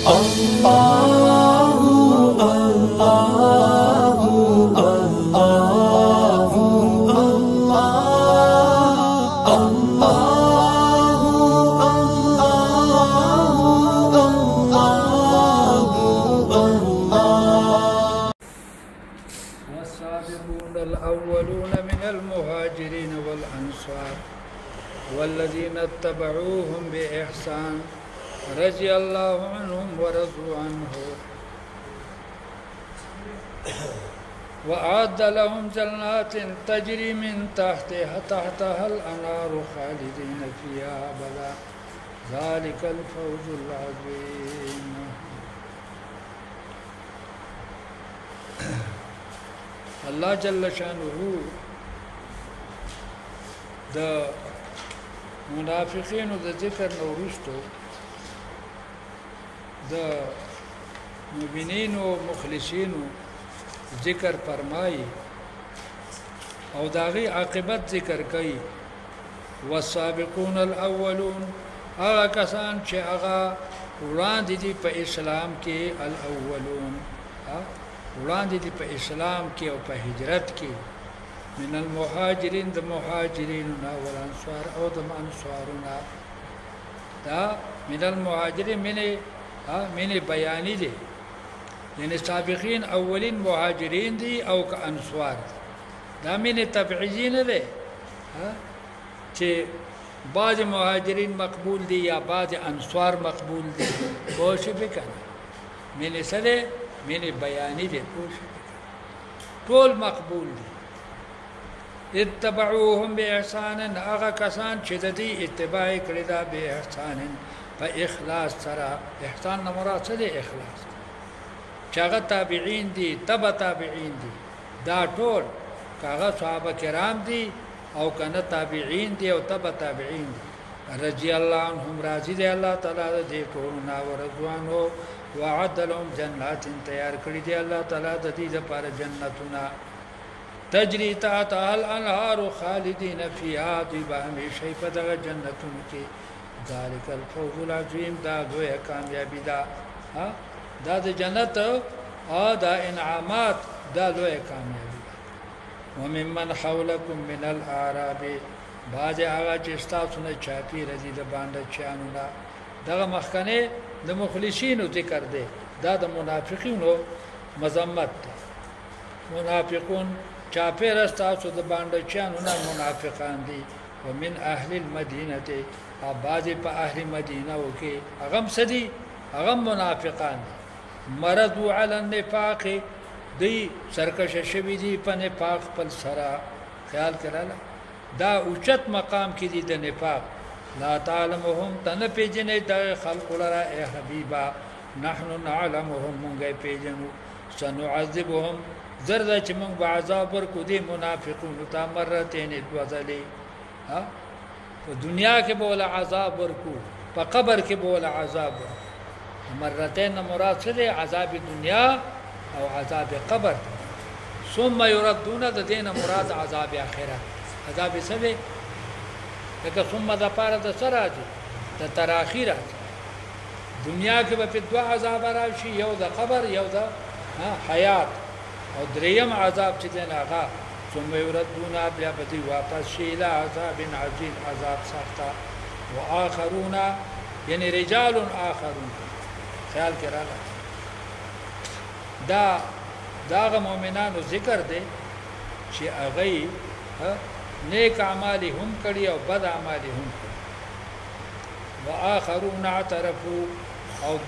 الله الله الله والسابقون الأولون من المهاجرين والأنصار والذين اتبعوهم بإحسان رضي الله عنهم ورضوا عنه وأعد لهم جنات تجري من تحتها الأنهار خالدين فيها أبدا ذلك الفوز العظيم. الله جل شانه د منافقین د ذکر نورستو د مؤمنین او مخلصین ذکر فرمایي او داغي عاقبت ذکر کوي. والسابقون الاولون هغه کسان چې هغه وړاندې دي په اسلام کې، الاولون وړاندې دي په اسلام کې او په هجرت کې، من المهاجرین د مهاجرین والانصار او د انصارنا. دا من المهاجرین من بیانی دي، یعنی سابقین اولین مهاجرین دي او که انصار دي. دا من تبعیضی نه ده چې بعض مهاجرین مقبول دي یا بعض انصار مقبول دي. کوشش وکړه من سره من بیانی دي، کوشش ټول مقبول دي. اتبعوهم بإحسان هغه کسان چې د دې اتباع کړی دا به احسان په اخلاص سره. احسان نه مراد څه دی؟ اخلاص. چې هغه تابعین دي، تبع تابعین دي، دا ټول هغه صحابه کرام دي او کنه تابعین دي او تبع تابعین دي. رضی الله عنهم راضی دی الله تعالی دې ټول نا ورضوانو وعد لهم جنات تیار کړی دی الله تعالی د دې لپاره جنتونه تجري تحتها الانهار خالدين فيها طيبا همیشه په دغه جنتونو کې. ذلك الفوز العظیم دا دوی کامیابی دا دا د جنت او دا انعامات دا دوی کامیابی دا. وممن حولكم من الاعراب بعض هغه چې تاسو نه چاپی رضی د باندې چانو دا دغه مخکنه د مخلصینو ذکر دی، دا د منافقینو مذمت دی. منافقون چاپیر استاسو د باندې چانو نه منافقان دي. ومن اهل المدینه بعضی په اهل مدینه وکي اغم سدي اغم منافقان دي. مرضوا على النفاق دی سرکش شوی دي په نفاق پر سرا. خیال کړه دا اوچت مقام کې دي د نفاق. لا تعلمهم تن پیجنې د خلق لرا اے حبیبا نحن نعلمهم مونږه پیجنو سنعذبهم زرد چې موږ به عذاب ورکو دي منافقون ته مرتين دوزلي. په دنیا کې به ولا عذاب ورکو، په قبر کې به ولا عذاب ورکو. مرتين مراد څه دی؟ عذاب دنیا او عذاب قبر. ثم يردون د دین مراد عذاب اخرت. عذاب څه دی؟ لکه ثم د پاره د سره دي د تراخیر. دنیا کې به په دوه عذاب راشي، یو د قبر یو د حیات. او دریم عذاب چې دین هغه ثم يردون بیا به واپس شي الى عذاب عظیم، عذاب سخته. واخرون یعنی رجال آخرون. خیال کړه دا مؤمنانو ذکر دی چې هغه نیک اعمال هم کړي او بد اعمال هم کړي. واخرون اعترفوا او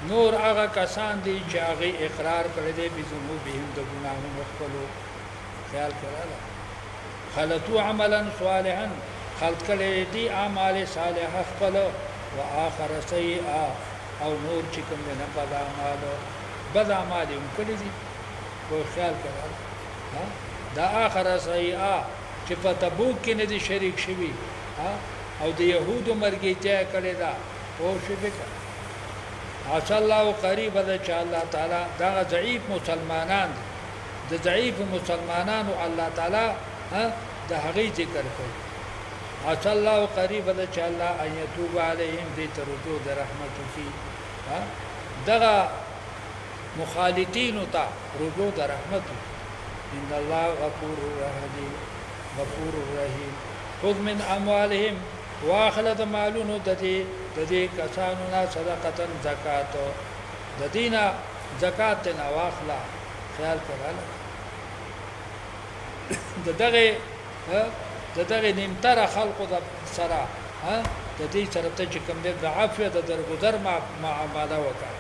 نور هغه کسان دي چې هغه اقرار کړی دی به ذنوبهم د ګناهونو خپلو. خیال کړه خلطوا عملا صالحا خلط کړي دي اعمال صالحه خپل. واخر سیئا او نور چې کوم نه بد اعمال هم کړی دي. خو خیال کړه دا اخر سیئا چې په تبوک کې نه دي شریک شوي او د يهودو مرګیتیا کړی دا او شي وکړه. عسى الله قریب ده چې الله تعالی دا ضعیف مسلمانان د ضعیف مسلمانانو الله تعالی د هغه ذکر کوي. عسى الله قریب ده چې الله ان يتوب عليهم دې ترجو د رحمت کی دغه مخالطین تا رجوع در رحمت ان الله غفور رحیم غفور رحیم خذ من اموالهم واخلد مالون ددی کسانو نا صدقه زکات ددینا زکات نه واخلا خیال کړه دغه نیمتره خلقو د سره د دې سره ته چې کوم د عفو د درگذر معامله وکړه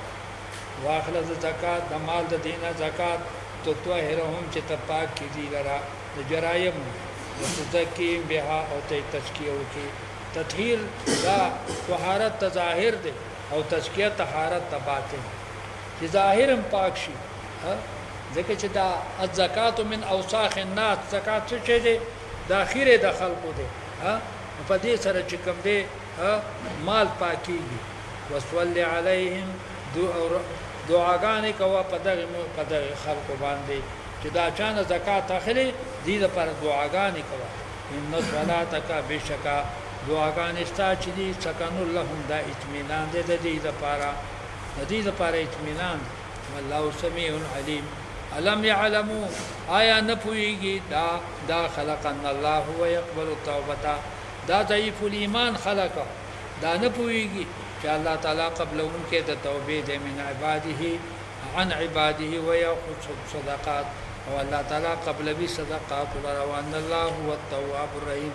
واخله د زکات د مال د دینه زکات تو طاهرهم چې ته پاک کړي لرا د جرایم د تزکیم بها او ته تزکیه وکړي تطهیر دا طهارت ظاهر دی او تزکیه طهارت باطن چې ظاهرم پاک شي ځکه چې دا الزکات من اوساخ الناس زکات څه دی د اخیره د خلقو دی په دې سره چې کوم دی مال پاکيږي وصلی علیهم دعاګانې کوا په دغه خلقو باندې چې دا چانه زکات اخلي دې لپاره دعاګانې کوا ان صلاتک بشکا دعاګانې ستا چې دي سکن لهم دا اطمینان دې د دې لپاره اطمینان والله سمیع علیم علم يعلموا آیا نپویږي دا خلقنا الله هو يقبل التوبه دا ضعیف الایمان خلق دا نپویږي چې الله تعالی قبل انکه د توبې د من عباده عن عباده ويأخذ صدقات او الله تعالی قبل بي صدقات وان الله هو التواب الرحيم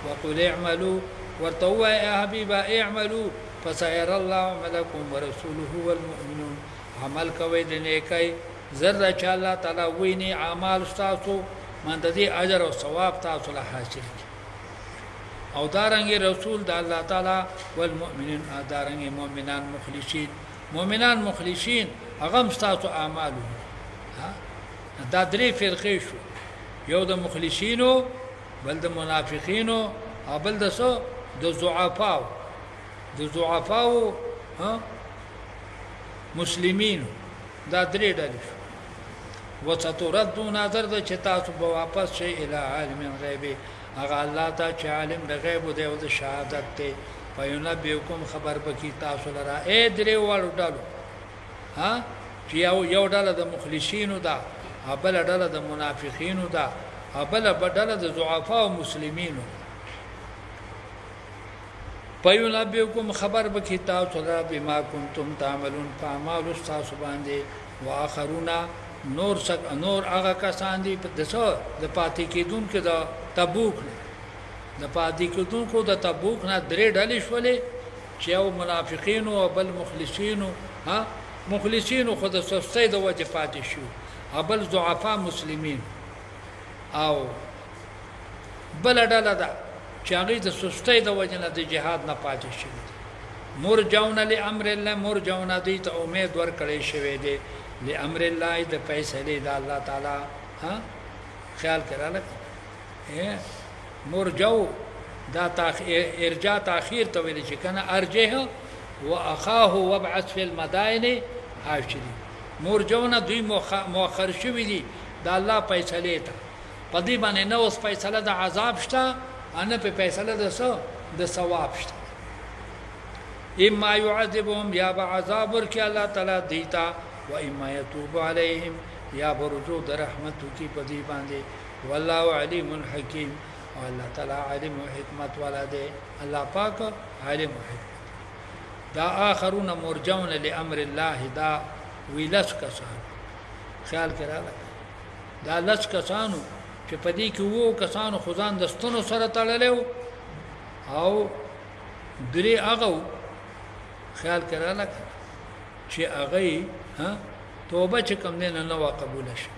وقل اعملوا ورتوا يا حبيبا اعملوا فسيرى الله عملكم ورسوله والمؤمنون عمل کوي د نیکي زر چې الله تعالی ویني اعمال تاسو من د دې اجر او ثواب تاسو له حاصل او دارنګ رسول د الله تعالی والمؤمنین دارنګ مؤمنان مخلصین هغه تاسو اعمال دا درې فرقې شو یو د مخلصینو بل د منافقینو او بل د سو د ضعفاو مسلمین دا درې ډلې شو وستردون نظر د چې تاسو به واپس شئ الی عالم الغیب هغه الله ته چې عالم د غیب دی او د شهادت دی فینبئکم خبر بکی تاسو لرا اے درې وړو ډلو چې یو ډله د مخلصینو ده بل ډله د منافقینو ده بل ډله د ضعفاء مسلمانینو فینبئکم خبر بکی تاسو لرا بما کنتم تعملون فاعمال تاسو باندې واخرون نور هغه کسان دي د پاتې کېدونکو د تبوک د پاتې کېدونکو د تبوک نه درې ډلې شولې چې یو منافقین او بل مخلصین خو د سستۍ د وجه پاتې شو بل ضعفاء مسلمین او بل ډله ده چې هغه د سستۍ د وجه نه د جهاد نه پاتې شو مرجون لامر الله مرجون دي ته امید ورکړې شوې دي لامر الله د فیصله د الله تعالی خیال کړه مرجو دا ارجاء تاخير ته ویل چې کنه ارجه واخاه وابعث في المدائن عاشري مرجون دوی مؤخر شوی دي د الله فیصله ته پدې باندې نو اوس فیصله د عذاب شته ان په فیصله د ثواب شته اما يعذبهم یا بعذاب ورکی الله تعالی دیتا و اما يتوب عليهم یا برجو د رحمت کی پدی باندې والله علیم حکیم او الله تعالی علم او حکمت والا دی الله پاک علم او حکمت دا اخرون مرجون لامر الله دا ویلس کسان خیال کړه دا لس کسانو چې پدی کې وو کسانو خدان دستونو سره تړلو او درې هغه خیال کړه چې هغه توبه چې کوم نه نو قبول شي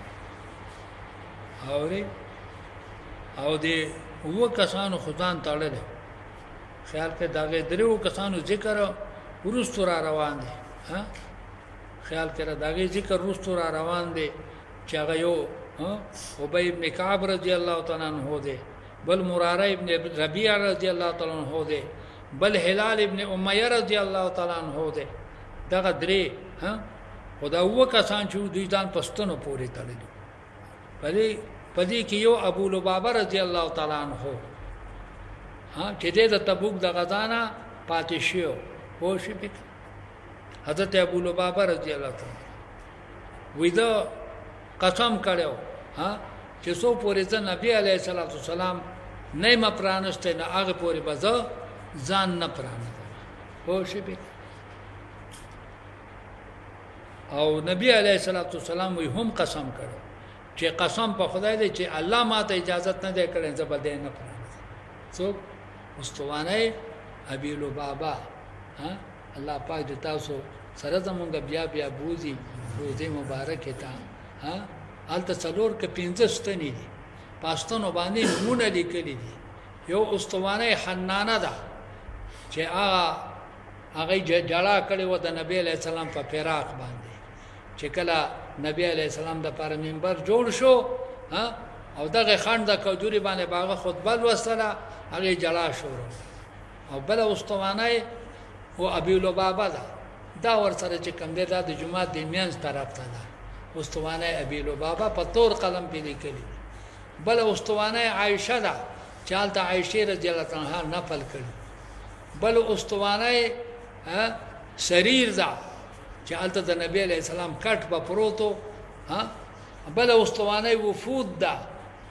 او دې وو کسانو خدان تړل خیال کې داغه درو کسانو ذکر ورستو را روان دي خیال کړه داغه ذکر ورستو را روان دي چې هغه یو ابی ابن کعب رضی الله تعالی عنہ دی بل مراره ابن ربیعه رضی الله تعالی عنہ دی بل هلال ابن امیہ رضی الله تعالی عنہ دی دغه درې خدا وو کسان چې دوی ځان پښتنو پورې تړلي پدې کې یو ابو لبابه رضی الله تعالی عنہ چې د تبوک د غزانا پاتې شو پوه شو حضرت ابو لبابه رضی الله تعالی وې دا قسم کړو ها چې څو پورې ځ نبی علیه الصلاۃ والسلام نه م پرانسته نه هغه پورې بزا ځان نه پرانه او شي به او نبی علیه الصلاۃ والسلام وی هم قسم کړو چې قسم په خدای دی چې الله ماته اجازه نه دی کړې زبر نه پرانه څوک استوانه ابي لبابه ها الله پاک دې تاسو سره زمونږ بیا بوزي روزه مبارکه تا ها الته څلور ک 15 ستنې دي پاستانو باندې مونږ لیکلي دي یو استوانه حنانه ده چې هغه جړه کړي و د نبی علیہ السلام په فراق باندې چې کله نبی علیہ السلام د پر منبر جوړ شو ها او دغه خان د کجوري باندې باغ خطبه وسله هغه جړه شو او بل استوانه او ابي لبابه ده دا ور سره چې کوم دی دا د جمعه د میانس طرف ته ده استوانه ابي لبابه په تور قلم په لیکلي بل استوانه عائشه ده چې حالت عائشه رضی الله عنها نقل کړي بل استوانه سریر ده چې حالت د نبی علیہ السلام کټ په پروتو ها بل استوانه وفود ده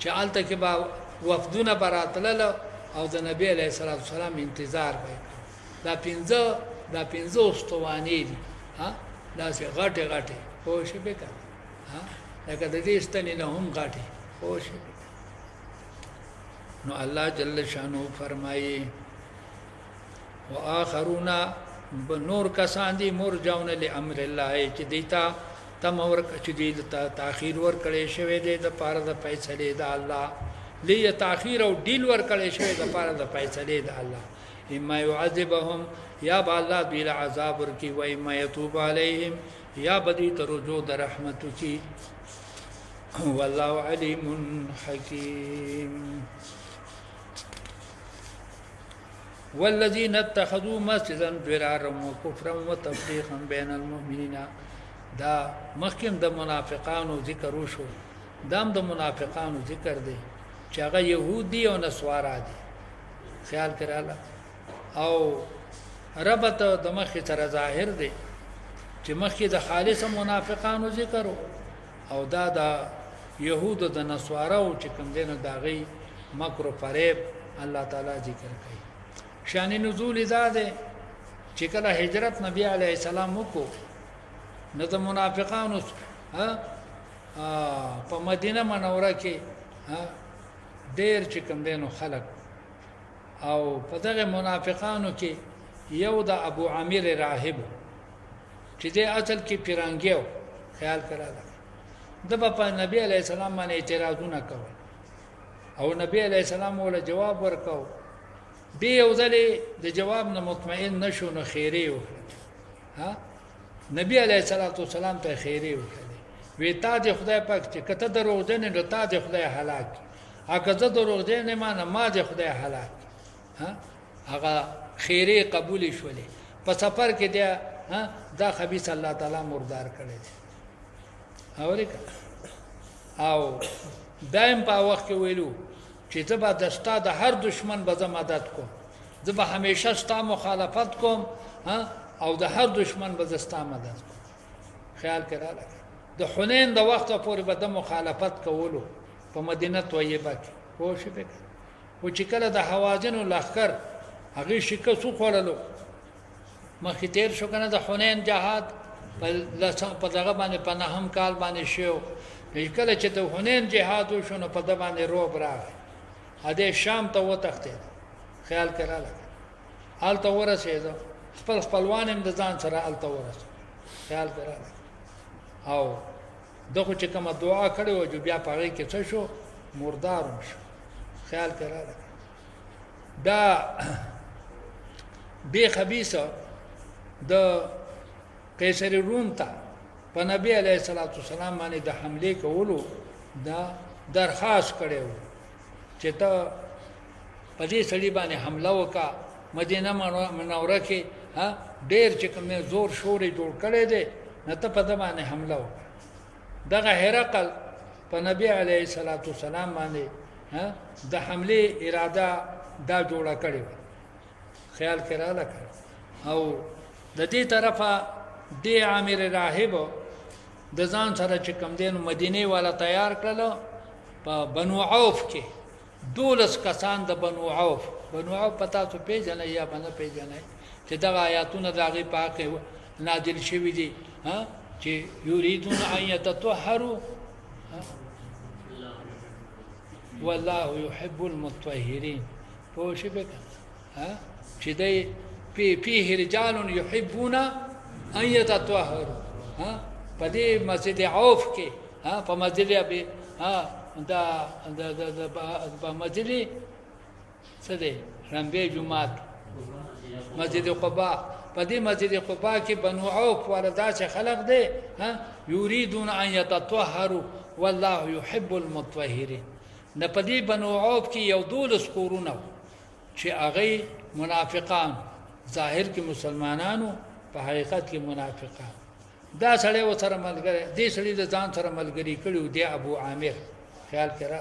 چې حالت کې با وفدونه براتلل او د نبی علیہ السلام انتظار وکړ دا پنځه استوانې دي ها دا سه غټه خو شي به کړه ها لکه د دې ستنې نه هم غټه خو شي نو الله جل شانو فرمایي واخرون بنور کسان دي مرجون لامر الله چې دیتا تم ور چې دی تاخير ور کړي شوی دی د پاره د فیصله د الله لې تاخير او ډیل ور کړي شوی د پاره د فیصله د الله اما يعذبهم یا بالله بلا عذاب ورکی و اما يتوب عليهم یا بدی ترجو د رحمت کی والله علیم حکیم والذين اتخذوا مسجدا ضرارا وكفرا وتفريقا بين المؤمنين دا مخکم د منافقانو ذکر وشو دام د منافقانو ذکر دی چې هغه يهودي او نصارا دي خیال کړه او ربط د مخې سره ظاهر دی چې مخکې د خالص منافقانو ذکر او دا د يهودو د نصارا او چې کوم دین داغي مکر او فریب الله تعالی ذکر کوي شان نزول زاده چې کله هجرت نبی علیه السلام وکړو نو د منافقانو په مدینه منوره کې ډېر چې کوم دینو خلق او په دغه منافقانو کې یو د ابو عامر راهب چې د اصل کې پیرانګیو خیال کړه د په نبی علیه السلام باندې اعتراضونه کول او نبی علیه السلام ول جواب ورکاو به یو ځلې د جواب نه مطمئن نشو نو خیری وکړه ها نبی علیه السلام ته خیری وکړه وی تا د خدای پاک چې کته دروغجن نه تا د خدای هلاک هغه زه دروغجن ما د خدای هلاک ها هغه خیری قبول شولې په سفر کې دی دا خبيث الله تعالی مردار کړی او دایم په وخت کې ویلو چې ته به دستا د هر دشمن به مدد کوم زه به همیشه ستا مخالفت کوم او د هر دشمن به ستا مدد کوم خیال کړه د حنین د وخت پورې به د مخالفت کولو په مدینه طیبه کې خو شي به او چې کله د حوازن لخر هغه شکست خوړلو مخې تیر شو کنه د حنین جهاد په دغه باندې په نهم کال باندې شو کله چې د حنین جهاد وشو په د باندې روب راغی اده شام ته وتښتید خیال کړه آلته ورسېده خپلوان هم د ځان سره آلته ورسېد خیال کړه او دغه چې کومه دعا کړې و جو بیا پاره کې څه شو مردار شو خیال کړه دا به خبيثه د قیصر روم ته په نبی علیه السلام باندې د حمله کولو دا درخواست کړو چې ته په دې سړي باندې حمله وکا مدینه منوره کې ډېر چې کوم زور شورې جوړ کړي دي نه ته په دې باندې حمله وکا دغه هرقل په نبی علیه السلام باندې د حمله اراده دا جوړه کړې خیال کړه او د دې طرفه دی عامر راهب د ځان سره چې کم دین مدینه والا تیار کړل په بنو عوف کې 12 کسان د بنو عوف پتا څه پیژنې یا باندې پیژنې چې دا آیاتونه دغه پاکه نازل شوي دي ها چې یریدون ان یتطهروا والله يحب المطهرين پوه شئ به ها چې دای فيه رجال يحبون ان يتطهروا ها په دې مسجد عوف کې ها په مسجد ابي ها دا په مسجد څه دی رمبه جمعات مسجد قباء په دې مسجد قباء کې بنو عوف وردا چې خلق دي ها یریدون ان يتطهروا والله يحب المطهرين نه په دې بنو عوف کې یو 12 کورونه چې هغه منافقان ظاهر کې مسلمانانو په حقیقت کې منافقان دا سړی و سره ملګری دې سړی د ځان سره ملګری کړو دی ابو عامر خیال کړه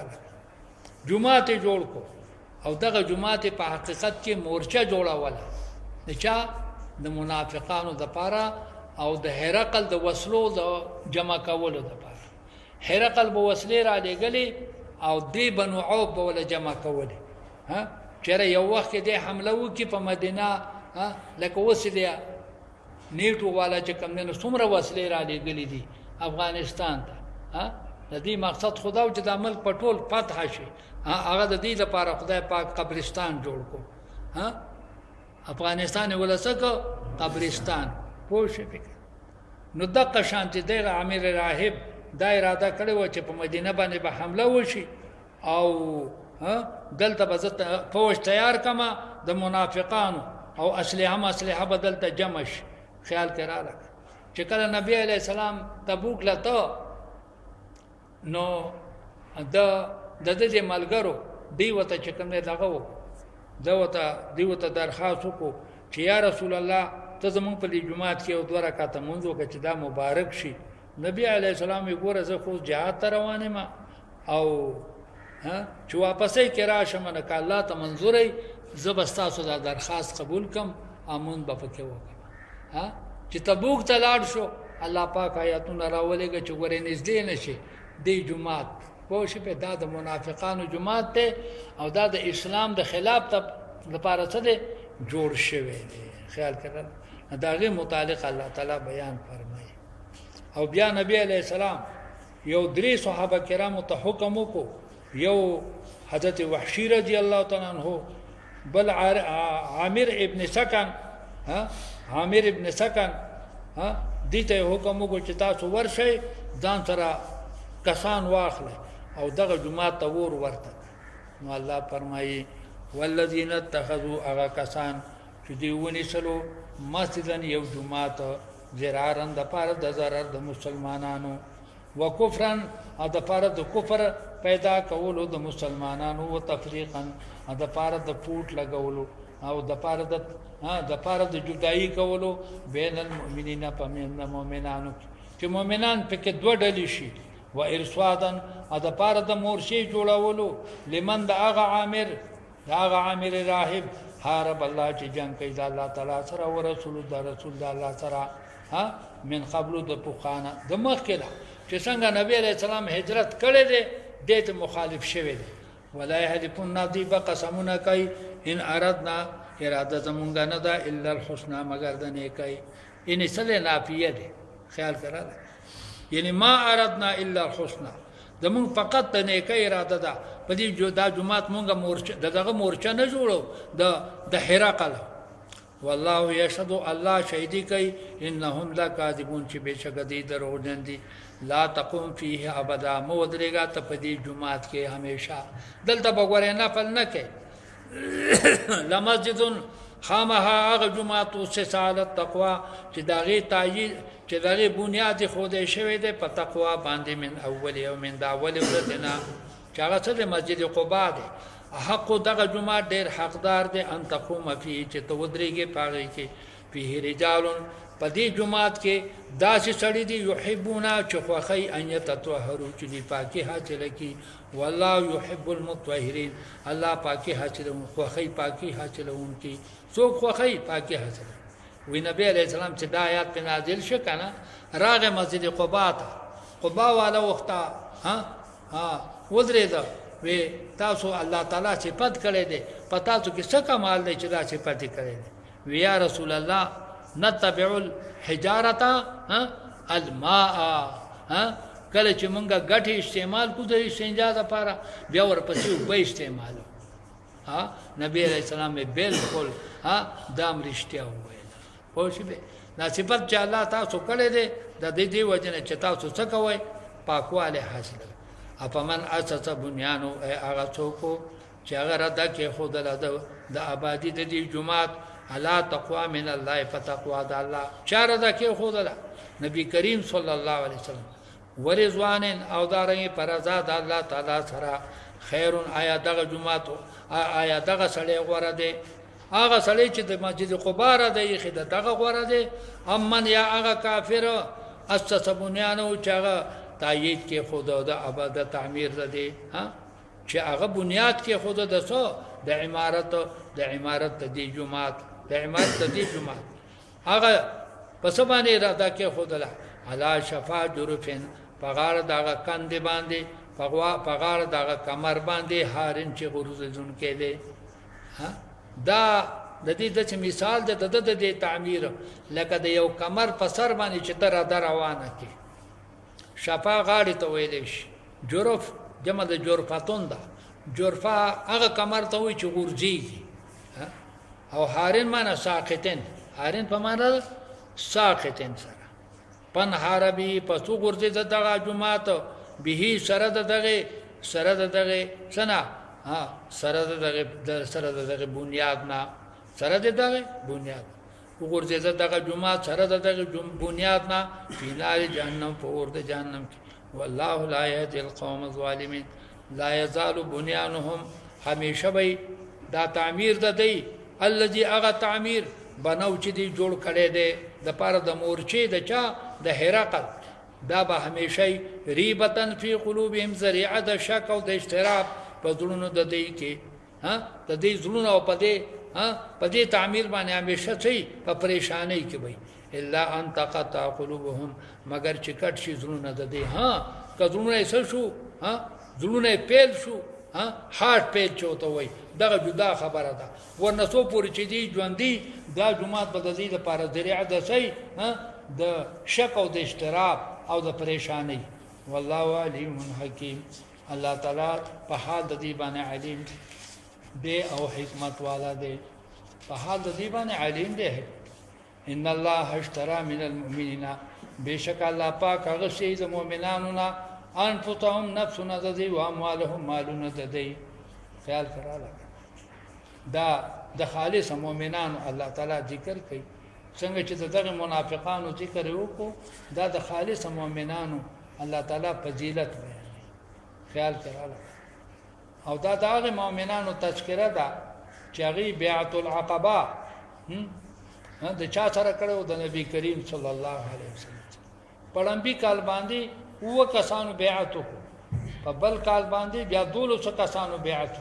جمعه جوړ کو او دغه جمعه په حقیقت کې مورچه جوړاوله نچا د منافقانو د پاره او د هرقل د وسلو د جمع کولو د پاره هرقل به وسلې را لګلې او دی بنو عوف به ول جمع کولې ها چیرې یو وخت کې د حمله وکي په مدینه ها لکه وسلې نیټو والا چې کوم نه څومره وسلې را لګلې دي افغانستان ته ها د دې مقصد خدا او چې د عمل پټول فتح شي هغه د دې لپاره خدای پاک قبرستان جوړ کو ها افغانستان ولسکه قبرستان پوه شئ نو دغه شانتي د عامر راهب دا اراده کړې و چې په مدینه باندې به حمله وشي او ها دلته به فوج تیار کما د منافقانو او اسلحه بدلته جمش خیال کړه چې کله نبی علیہ السلام تبوک لته نو د دې ملګرو دی وته چې کوم نه دغه وو دیوته درخواست وکړو چې یا رسول الله ته زمون په دې جمعات کې او 2 رکعاته مونږ وکړو چې دا مبارک شي نبی علیہ السلام یې ګوره زه خو جهاد ته روانه ما او ها چې واپسې کې راشم نه ک الله ته منظورې زبستاسو دا درخواست قبول کم امون به پکې وکړم ها چې تبوک ته لاړ شو الله پاک آیاتونه راولېږي چې ګورې نږدې نشي دی جمعات پوه شئ په دا د منافقانو جمعات ته او دا د اسلام د خلاف ته لپاره څه دی جوړ شوی دی خیال کړه دا غي متعلق الله تعالی بیان فرمایي او بیا نبی علیہ السلام یو 3 صحابه کرامو ته حکم وکړو یو حضرت وحشی رضی الله تعالی عنہ بل عامر ابن سکن ها عامر ابن سکن ها دته حکم وکړو چې تاسو ورشئ ځان سره کسان واخلئ او دغه جمعه ته ورته نو الله فرمایي والذین اتخذوا اغا کسان چې دیونی سلو مسجدن یو جمعه ته زرارن د پاره د zarar د مسلمانانو وکفرن د پاره د کفر پیدا کولو د مسلمانانو او تفریقا د پاره د پوټ لګولو او د پاره د جدایی کولو بین المؤمنین پمن مؤمنانو چې مؤمنان پکې دوه ډلې شي و ارصادن د پاره د مورشي جوړولو لمن د هغه عامر راهب حارب الله چې جنگ کوي د الله تعالی سره او رسول الله سره ها من قبل د پوخانه د مخکله چې څنګه نبی علیہ السلام هجرت کړی دی دته مخالف شوی دی ولا يهلكون نذيب قسمنا کوي ان اردنا اراده زمونږ نه ده الا الحسنى مگر د نیکي ان سله نافیه ده خیال کړه یعنی ما اردنا الا الحسنى زمون فقط د نیکي اراده ده په دې جو دا جمعات مونږه مورچه دغه مورچه نه جوړو د هرقل والله يشهد الله شهيدي کوي انهم لكاذبون چې بشک دي دروغجن دي لا تقوم فيه ابدا مودريګه ته په دې جمعات کې هميشه دلته بګورې نه فل نه کوي لمسجد خامها هغه جمعات او سالت تقوا چې داغي تایید چې داغي بنیاد خوده شوی دی په تقوا باندې من اول یوم من دا اول ورځنا چې هغه څه د مسجد قباء دی حق دغه جمعه ډیر حقدار دی ان تقوم فيه چې تو ودرېږي پاره کې فيه رجال په دې جمعات کې داسې سړي دي يحبون چې خوخي ان يتطهروا چې دی پاکي حاصل کی والله يحب المطهرين الله پاکي حاصل خوخي پاکي حاصلون کی څوک خوخي پاکي حاصل وی نبی علیہ السلام چې دا آیات په نازل شو کنه راغه مسجد قباء ته قباء والا وخته ودرېده وی تاسو الله تعالی صفت کړی دی پتا څو کې څه کمال دی چې دا صفت کړی دی وی یا رسول الله نتبع الحجاره الماء کله چې مونږه غټي استعمال کو د استنجا لپاره بیا ورپسې وبې استعمالو نبی علیہ السلام بالکل دام رښتیا وویل خو شي به نصیبت چې الله تاسو کړی دی د دې وجنه چې تاسو څه کوئ پاکواله حاصل اپمن اساس بنیانو هغه څوک چې هغه ردا کې خود د آبادی د دې جماعت الا تقوا من الله فتقوا د الله چار ردا کې خود نبی کریم صلی الله علیه وسلم ورضوان او دارنګ پرزا د الله تعالی سره خیر آیا دغه جماعت آیا دغه سړی غوړه دی هغه سړی چې د مسجد قباء را دی خدای دغه غوړه دی امن یا هغه کافر اساس بنیانو چې هغه تایید کې خدا د آباد تعمیر ده چې هغه بنیاد کې خدا د سو د عمارت د جماعت د عمارت د جماعت هغه پس باندې راځه کې خدا له علا شفا جرفن پغار دغه کند باندې پغار دغه کمر باندې هارن چې غروز زون کې ده دا د دې د مثال د تعمیر لکه د یو کمر په سر باندې چې تر روانه کې شفا غاړې ته ویلې شي جرف جمع د جرفتون ده جرفه هغه کمر ته وي چې غورځيږي او هارن معنا ساقطن هارن په معنا ساقطن سره پن حربي پسو غورځي دغه جمعات به سره دغه سنا سره دغه بنیاد نه سره دغه بنیاد وګورځي دغه جمعه سره دغه بنیاد نه فینال جهنم پور د جهنم والله لا يهدي القوم الظالمين لا يزال بنيانهم همیشه به دا تعمیر د دی الذي اغه تعمیر بنو چې دی جوړ کړي دی د پاره د مورچې د چا د هرقل دا به همیشه ریبتن فی قلوبهم ذریعه د شک او د اشتراک په ځړونو د دی کې د دې ځړونو او په دې تعمیر باندې همیشه شي په پریشانی کې وي الا ان تقطع قلوبهم مگر چې کټ شي ځړونه د دې کډونه یې شو ځړونه پیل شو هارت پیل چوته وي دغه جدا خبره ده ورنه سو پوری چې دی ژوندۍ دا جماعت په دې لپاره ذریعه ده شي د شک او د اشتراک او د پریشانی والله علیم حکیم الله تعالی په حال د دې باندې علیم دی او حکمت والا دی په حال د دې باندې علیم دی ان الله اشترى من المؤمنین بشک الله پاک هغه شی د مؤمنانو نه انفسهم نفسنا ذی و اموالهم مالون ذی خیال کړه دا د خالص مؤمنانو الله تعالی ذکر کوي څنګه چې دغه منافقانو ذکر وکړو دا د خالص مؤمنانو الله تعالی فضیلت بیان خیال کړه او دا دغه مؤمنانو تذکرہ ده چې هغه بیعت العقبه د چا سره کړو د نبی کریم صلی الله علیه وسلم پړمبي کال باندې وو کسانو بیعت وکړو په بل کال باندې بیا 200 کسانو بیعت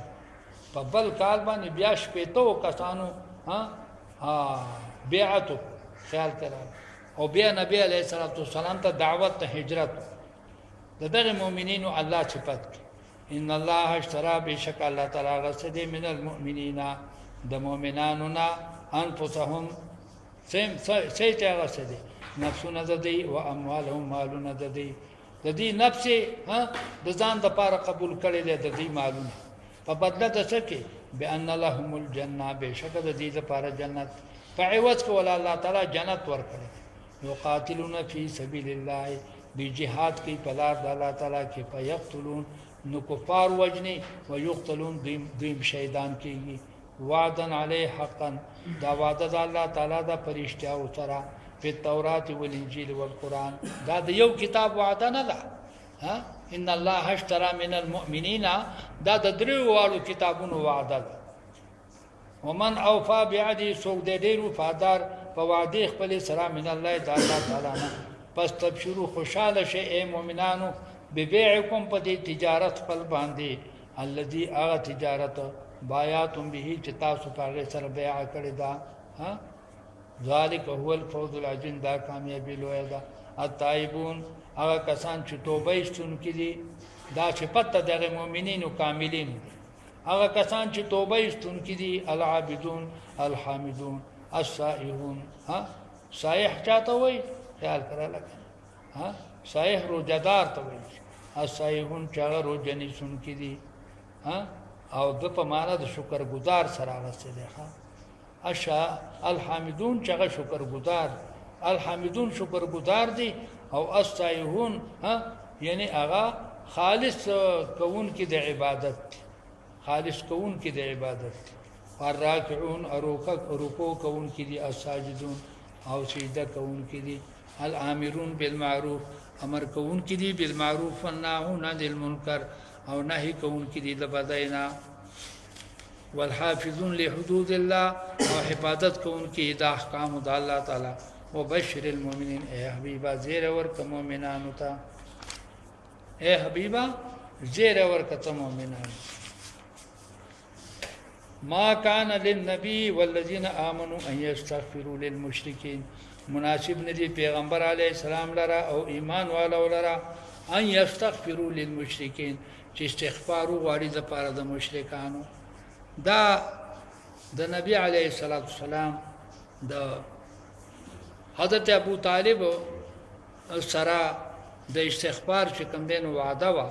په بل کال باندې بیا 80 کسانو بیعت خیال کړه او بیا نبی علیہ الصلوۃ والسلام ته دعوت ته هجرت دغه مؤمنینو الله صفات ان الله اشترى بشک الله تعالی غسد من المؤمنین د مؤمنانو نا انفسهم سیته غسد نفسونه ددی او اموالهم مالونه ددی د دې نفس د ځان د پاره قبول کړي د دې مالونه په بدله د څه کې بان لهم الجنه بشک د دې لپاره جنت په عوض کې ول الله تعالی جنت ورکړي یقاتلون فی سبیل الله بجهاد کې په لار د الله تعالی کې فیقتلون نو کفار وجنی و یقتلون دیم شهیدان کیږي وعدن علی حقا دا وعده د الله تعالی د فرشتو او سره په تورات او انجیل او قران دا د یو کتاب وعده نه ده ان الله اشترى من المؤمنین دا د درو والو کتابونو وعده ده ومن اوفى بعهده سوق د ډیر وفادار په وعده خپل سره من الله تعالی نه پس تبشروا خوشاله شئ اے مؤمنانو ببيعكم په دې تجارت خپل باندې الذي اغه تجارت بایاتم به چې تاسو په هغه سره بیع کړی دا ذالک هو الفوز العظیم دا کامیابی لوی ده التائبون هغه کسان چې توبه ایستونکي دي دا صفت د مؤمنینو کاملین هغه کسان چې توبه ایستونکي دي العابدون الحامدون السائحون ها سائح چاته وای خیال کړه لکه ها سائح روزدار ته وای السائحون چې هغه روزه نیسونکي دي ها او د په معنا د شکر گزار سره راځي ها اشا الحامدون چې هغه شکر گزار الحامدون شکر گزار دي او السائحون ها یعنی هغه خالص کون کی د عبادت خالص کون کی د عبادت الراکعون رکوع کون کی دی الساجدون او سجده کون کی دی الامرون بالمعروف امر کون کی دی بالمعروف والناهون عن المنکر او نهی کون کی دی د بدینا والحافظون لحدود الله او حفاظت کون کی د احکام د الله تعالی وبشر المؤمنین اے حبیبا زیر ور ک مؤمنانو ته اے حبیبا زیر ور ک مؤمنان ما كان للنبي والذين آمنوا أن يستغفروا للمشركين مناسب ندی پیغمبر علیہ السلام لرا او ایمان والو لرا ان يستغفروا للمشركين چې استغفار وغواړي د پاره د مشرکانو دا د نبی علیہ السلام د حضرت ابو طالب سره د استغفار چې کوم دین وعده وا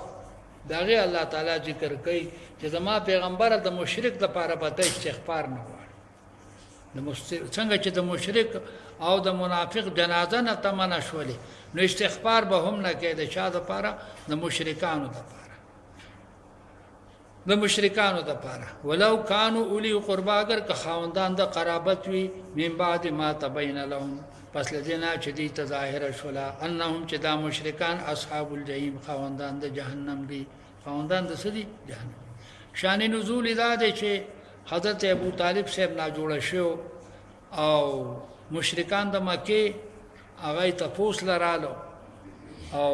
داغه الله تعالی ذکر کوي چې زما پیغمبر د مشرک د پاره پته استغفار نه وایي څنګه چې د مشرک او د منافق جنازه نه تمنا شولې نو استغفار به هم نه کوي د شاده پاره د مشرکانو د پاره د مشرکانو د پاره ولو کانوا اولی قربا اگر که خاوندان د قرابت وي من بعد ما تبین لهم پس لدینا چې دې تظاهر شولا انهم چې دا مشرکان اصحاب الجحیم خاوندان د جهنم دي خاوندان د سدي جهنم شان نزول ادا دي چې حضرت ابو طالب صاحب نا جوړ شو او مشرکان د مکه هغه تفوس لرالو او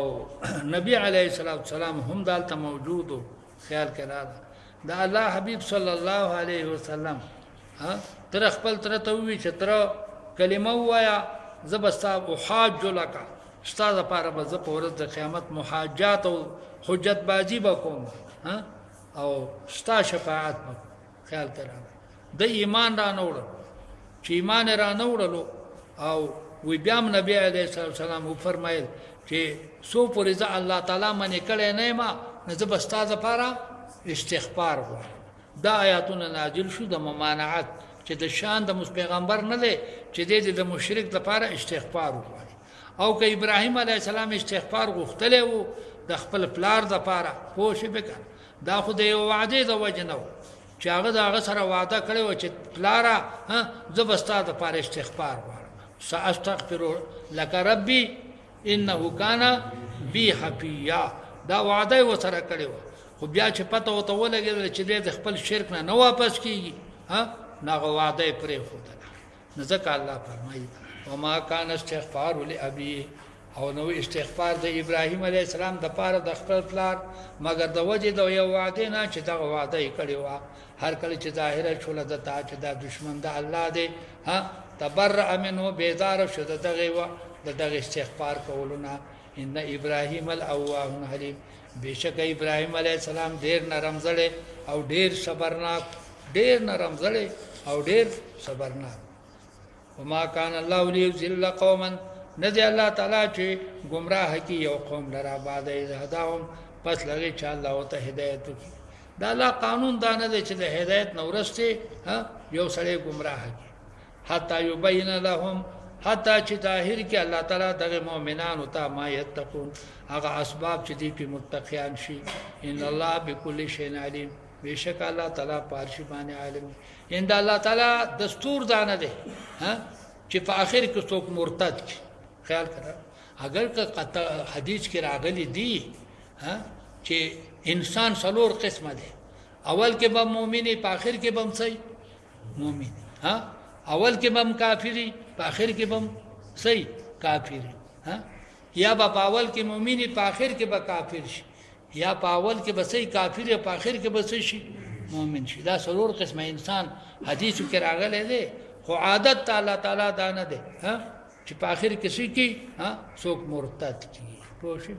نبی علیه السلام هم دالته موجودو خیال کړه دا الله حبیب صلی الله علیه وسلم ها تر خپل تر ته وی چې تر کلمه وایا زبستا وحاج لك استاد لپاره به ز په ورځ د قیامت محاجات او حجت بازی وکوم ها او ستا شفاعت خیال کړه د ایمان را نوړ چې ایمان را نوړلو او وی بیا نبی علیہ السلام فرمایل چې سو پرځه الله تعالی منی کړي نه ما زبستا لپاره استغفار غواړم دا آیاتونه نازل شو د ممانعت چې د شان د پیغمبر نه دی چې د مشرک لپاره استغفار وغواړي او که ابراهیم علیه السلام استغفار غوښتلی وو د خپل پلار لپاره پوه شئ بکه دا خو د یو وعدې د وجې نه و چې هغه د هغه سره وعده کړې وه چې پلاره زه به ستا دپاره استغفار غواړم ساستغفر لک ربي انه کان بی حفیا دا وعده یې ورسره کړې وه خو بیا چې پته ورته ولګېدله چې دی د خپل شرک نه واپس کېږي ناغه وعده پرېښودله نو ځکه الله فرمایي وما کان استغفار لابي او نو استغفار د ابراهیم علیه السلام د پاره د خپل پلار مگر د وجه د یو وعده نه چې دا وعده یې کړې وه هر کله چې ظاهره شوله د تا چې دا دشمن د الله دی تبرأ منه بیزار شو د دغه استغفار کولونه ان ابراهیم الاواه حلیم بیشک ابراهیم علیه السلام ډیر نرم زړی او ډیر صبرناک ډیر نرم زړی او ډیر صبرناک وما كان الله ليذل قوما ندی الله تعالی چې گمراه کی یو قوم لرا بعد از هداهم پس لګی چې الله او ته هدایت کی دا الله قانون دا نه دی چې د هدایت نورسته یو سړی گمراه کی حتی یبین لهم حتی چې ظاهر کې الله تعالی دغه مؤمنانو ته ما یتقون هغه اسباب چې دی په متقیان شي ان الله بكل شیء علیم بیشک الله تعالی پارشی باندې عالم ان الله تعالی دستور دانه دی چې په اخر کې څوک مرتد کی خیال کړه اگر که حدیث کې راغلی دی چې انسان څلور قسمه دی اول کې به مؤمن په اخر کې به صحیح مؤمن اول کې به کافری په اخر کې به صحیح کافر یا په اول کې مؤمن په اخر کې به کافر شي یا په اول کې به صحیح کافر په اخر کې به صحیح شي مؤمن شي دا څلور قسمه انسان حدیث کې راغلی دی خو عادت الله تعالی دا نه دی چې په اخر کې څه کی څوک مرتد کی پوه شئ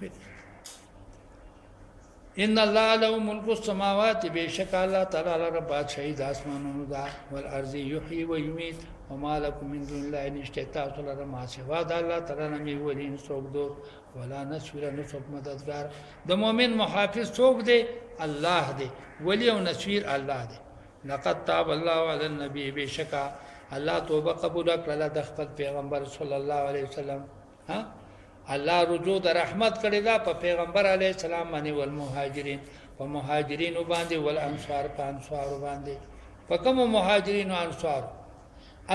ان الله له ملک السماوات بشک الله تعالی لره بادشاہی د اسمانونو دا والارض یحیی و یمیت وما لكم من دون الله ان اشتئتاء لره ما سوا د الله تعالی نه می ولین څوک دو ولا نصير نصب مددگار د مؤمن محافظ څوک دی الله دی ولی او نصير الله دی لقد تاب الله على النبي بشک الله توبه قبول کړه د خپل پیغمبر صلی الله علیه وسلم الله رجوع د رحمت کړي دا په پیغمبر علیه السلام باندې والمهاجرین په مهاجرین باندې والانصار په انصار باندې په کوم مهاجرین او انصار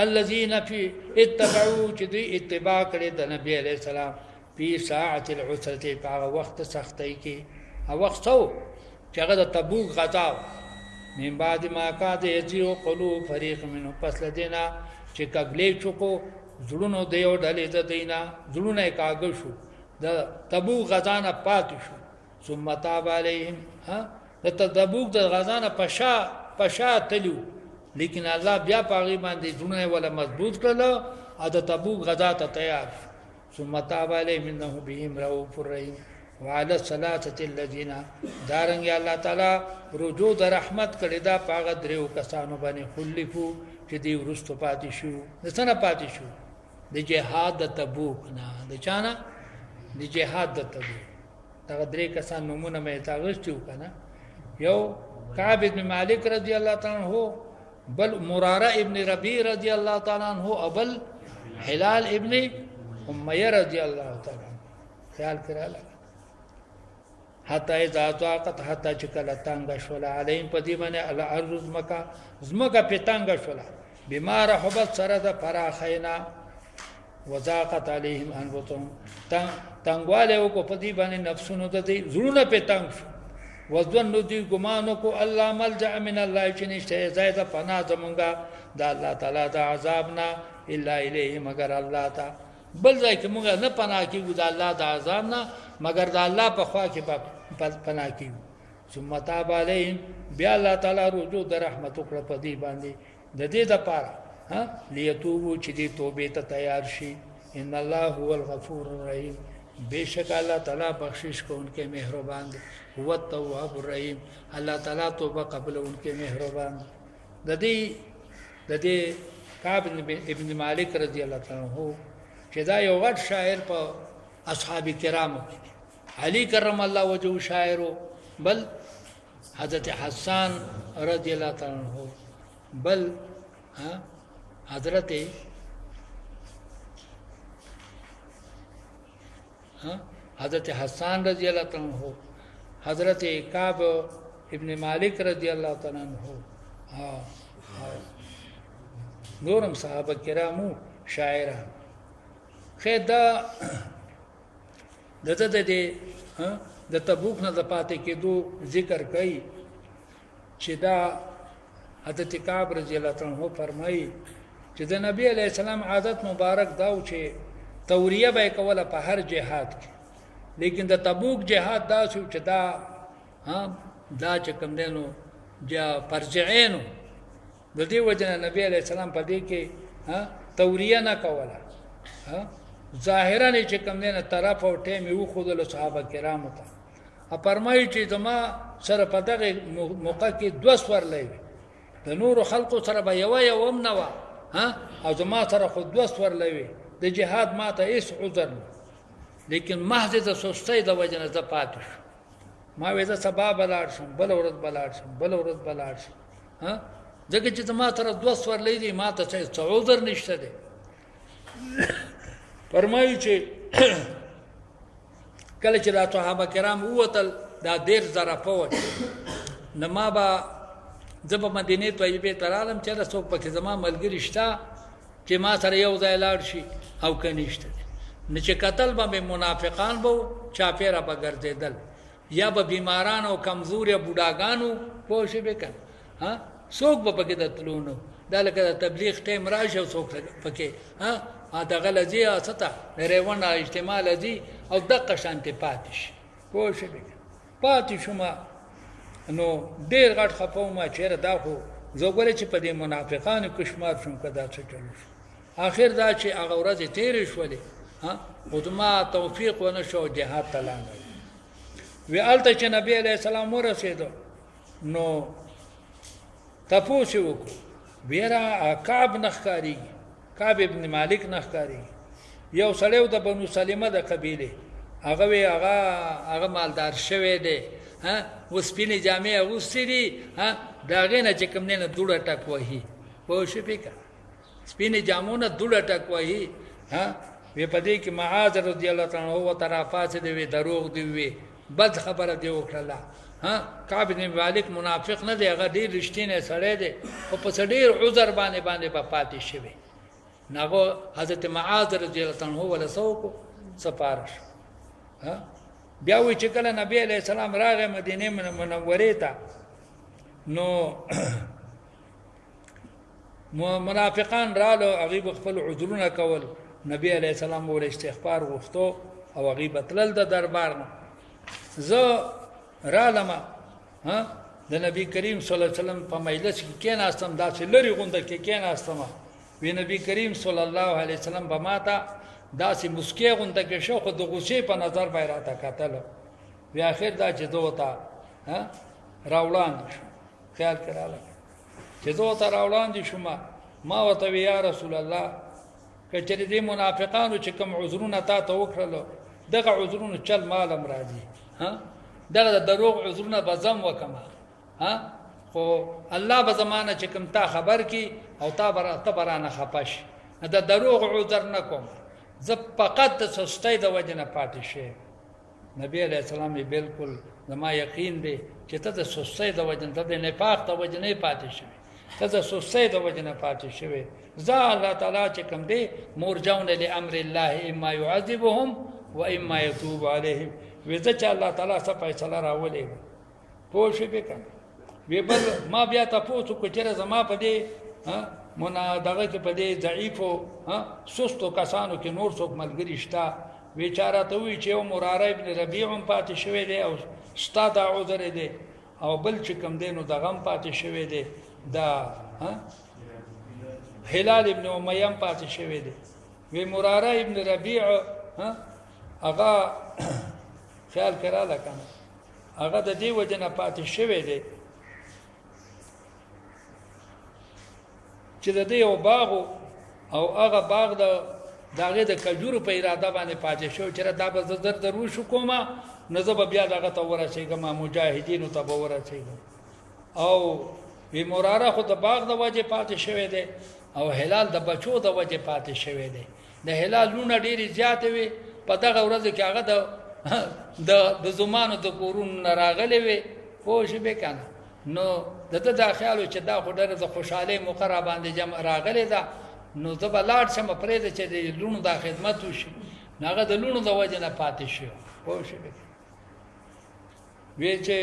الذين في اتبعوا چې دوی اتباع کړي د نبی علیه السلام په ساعه العسره په وخت سختۍ کې او وخت سو چې هغه د تبوک غزا من بعد ما کاد یزیو قلوب فریق منهم پس لدینا چې کګلې چوکو زړونو دیو ډلې د دینا زړونه کاږ شو د تبوک غزانه پات شو ثم تاب علیهم د تبوک د غزانه پشا تلو لیکن الله بیا پاغي باندې زړونه ولا مضبوط کړل او د تبوک غزا ته تیار ثم تاب علیهم انه بهم رؤوف رحیم وعلى الثلاثه الذين دارنګ الله تعالی رجوع د رحمت کړي دا پاغه دریو کسانو باندې خلفو چې دی ورستو پاتې شو د څنګه پاتې شو د جهاد د تبوک نه د چانه د جهاد د تبوک دا درې کسان نمونه مې تاغستو کنه یو کعب بن مالک رضی الله تعالی عنہ بل مراره ابن ربیع رضی الله تعالی عنہ او بل هلال ابن امیہ رضی الله تعالی عنہ خیال کړه حتی اذا ضاقت حتی چکل تنگ شولا علیم پدی باندې الارض مکه زمکه په تنگ شولا بیمار حبت سره د فراخینا وضاقت علیهم انفسهم تنگواله او کو پدی باندې نفسونو د دې زړونه په تنگ شو وظنوا دی ګمانو کو الله ملجا من الله چې نشته زائد پناه زمونږه د الله تعالی د عذابنا الا الیه مگر الله تا بل ځای کې موږ نه پناه کیږو د الله د عذاب نه مگر د الله په خوا کې پناه کیږو ثم تاب علیهم بیا الله تعالی رجوع د رحمت کړه په دې باندې د دې د پاره لیتوبو چې دې توبې ته تیار شي ان الله هو الغفور الرحیم بیشک الله تعالی بخشش کوونکې مهربان دی هو التواب الرحیم الله تعالی توبه قبولونکې مهربان د دې کعب ابن مالک رضی الله تعالی عنہ چې دا یو غټ شاعر په اصحاب کرامو علی کرم الله وجهه شاعر بل حضرت حسان رضی الله تعالی عنہ بل حضرت حسان رضی اللہ تعالی عنہ حضرت کعب ابن مالک رضی اللہ تعالی عنہ نورم صحابه کرامو شاعران خیر دا د تبوک نه د پاتې کېدو ذکر کوي چې دا حضرت کعب رضی الله عنه فرمایي چې د نبی علیه السلام عادت مبارک دا و چې توریه به کوله په هر جهاد کې لیکن د تبوک جهاد دا چې دا چې کوم دینو جا فرجعینو د دې وجه نبی علیه السلام په دې کې توریه نه کوله ظاهرا چې کوم دینه طرف او ټیم یو خودل صحابه کرامو ته فرمایي چې زما سره په دغه موقع کې 2 سور لوي د نور خلقو سره به یو امنوا او زما سره خو 2 سور لوي د جهاد ماته هیڅ عذر لیکن محض د سستۍ د وجه نه پاتې شو ما وې د سبا بلاړ شم بل ورځ بلاړ شم ځکه چې زما سره 2 سور لوي ماته څه عذر نشته دی فرمایي چې کله چې د صحابه کرام ووتل دا 10,000 فوج نما با زب مدینه طیبه ترالم چې رسو پکې زما ملګری شته چې ما سره یو ځای لاړ شي او کنيشته نه چې قتل به منافقان بو چاپیرا به ګرځیدل یا به بیماران او کمزور یا بوډاګانو پوښې وکړ څوک به پکې دتلونو دا لکه تبلیغ ټیم راشه څوک پکې دغه لذي استه ریوان اجتماع لذي او دغه شانته پاتش پوښې پاتې شوما نو ډېر غټ خپو ما چیرې دا خو زه ګورې چې په دې منافقانو کې شمار شوم که دا څه چلو شو آخر دا چې هغه ورځې تېرې شولې خو زما توفیق ونه شو جهاد ته لاړم وی هلته چې نبي علیه السلام ورسېدو نو تپوس یې وکړو ویره کعب نه ښکارېږي کعب ابن مالک نه ښکارېږي یو سړی و د بنو سلمه د قبیلې هغه وی هغه مالدار شوی دی و سپینې جامې اغوستې دي د هغې نه چې کوم دی نه دوړه ټک وهي پوه شوې پې که سپینې جامو نه دوړه ټک وهي وی په دې کې معاذ رضی الله تعالی عنه ورته راپاڅېدی وی دروغ دي وی بد خبره دې وکړله کعب بن مالک منافق نه دی هغه ډېر رښتینی سړی دی خو په څه ډېر عذر باندې به پاتې شوی نو هغه حضرت معاذ رضی الله عنه وله څه وکړو سپاره شو بیا وی چې کله نبی علیه السلام راغی مدینې منورې ته نو منافقان رالو هغوی به خپل عذرونه کول نبی علیه السلام ول استغفار غوښتو او هغوی به تلل د دربار نه زه رالمه د نبی کریم صلی الله علیه وسلم په مجلس کې کېناستم داسې لرې غونډه کې کېناستم وی نبی کریم صلی الله علیه وسلم به ما ته داسې مسکې غونډه کې شو خو د غوسې په نظر به یې راته کتلو وی آخر دا چې زه ورته راوړاندې شوم خیال کې راغله چې زه ورته راوړاندې شوم ما ورته وی یا رسول الله که چېرې دې منافقانو چې کوم عذرونه تا ته وکړلو دغه عذرونو چل مالم راځي دغه د دروغ عذرونه به زم وکړم خو الله به زمانه چې کوم تا خبر کی او ته به رانه خفه شي د دروغ عذر نه کوم زه فقط د سستۍ د وجې نه پاتې شوی نبی علیه السلام یې بلکل زما یقین دی چې ته د سستۍ د وجې نه ته د نفاق د وجې نه پاتې شوی ته د سستۍ د وجې نه پاتې شوی زه الله تعالی چې کوم دی مرجون لامر الله اما يعذبهم و اما يتوب عليهم وی زه چې الله تعالی څه فیصله راولېږم پوه شوې پې که وی بل ما بیا تپوس وکړو چېرې زما په دې دغه کې په دې ضعیفو سستو کسانو کې نور څوک ملګري شته وی چا راته ووایي چې یو مراره ابن ربیع هم پاتې شوی دی او ستا دا عذر دی او بل چې کوم دی نو دغه هم پاتې شوی دی دا هلال ابن امیه هم پاتې شوی دی وی مراره ابن ربیع هغه خیال کې راله که نه هغه د دې وجې نه پاتې شوی دی چې د دې یو باغ او هغه باغ د هغې د کجورو په اراده باندې پاتې شو چې دا به زه زر در وشو کومه نو زه به بیا دغه ته ورسېږم مجاهدینو ته به ورسېږم او وی مراره خو د باغ د وجې پاتې شوی دی او هلال د بچو د وجې پاتې شوی دی د هلال لونه ډېرې زیاتې وې په دغه ورځو کې هغه د زمانو د کورونو نه راغلې وې پوه شوې که نه نو د ده دا خیال و چې دا خو ډېره د خوشحالۍ موقع را باندې راغلې ده نو زه به لاړ شم پرېږده چې د لوڼو دا خدمت وشي نو هغه د لوڼو د وجې نه پاتې شو پوه شوې وی چې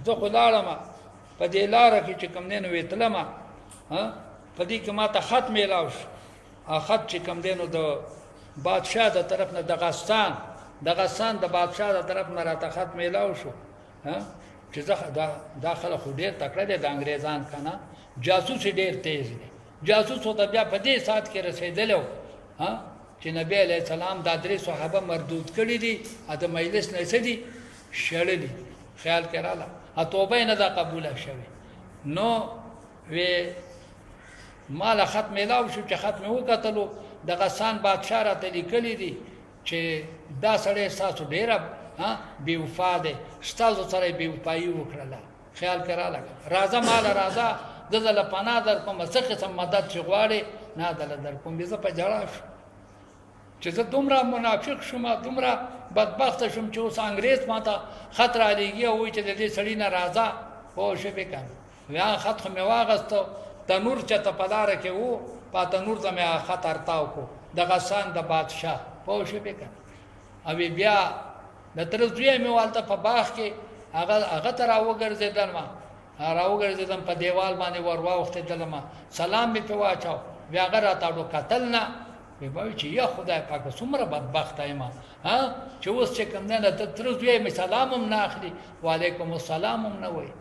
زه خو لاړم په دې لاره کې چې کوم دی نو وی تلمه په دې کې ما ته خط میلاو شو خط چې کوم دی نو د بادشاه د طرف نه دغستان د بادشاه د طرف نه راته خط میلاو شو چې دا خلک خو ډېر تکړه دی د انګریزان که نه جاسوس یې ډېر تیز دی جاسوس ورته بیا په دې ساعت کې رسېدلی و چې نبی علیه السلام دا 3 صحابه مردود کړي دي د مجلس نه څه دي شړلي خیال کې راله توبه یې نه ده قبوله شوې نو وی ما له خط میلاو شو چې خط مې وکتلو د غسان بادشاه راته لیکلي دي چې دا سړی ستاسو ډېره بې وفا دی ستاسو سره یې بې وفایي وکړله خیال کې راله راځه ماله راځه زه دله پناه در کوم څه قسم مدد چې غواړې نه دله در کوم زه په ژړا شوم چې زه دومره منافق شوم دومره بدبخته شوم چې اوس انګریز ما ته خط رالیږي او وایي چې د دې سړي نه راځه پوه شوې که نه یا خط خو مې واغسته تنور چېرته په لاره کې و په تنور ته مې خط ارتاو کړو د غسان د بادشاه پوه شوې که نه او بیا د تره زوی مې هلته په باغ کې هغه ته راوګرځېدم په دیوال باندې ور واوښتېدلم سلام مې پرې واچاو بیا هغه راته اړو کتل نه وی به وایي چې یا خدای پاکه څومره بدبخته یم چې اوس چې کوم دی نه د تره زوی مې سلام هم نه اخلي وعلیکم السلام هم نه وایي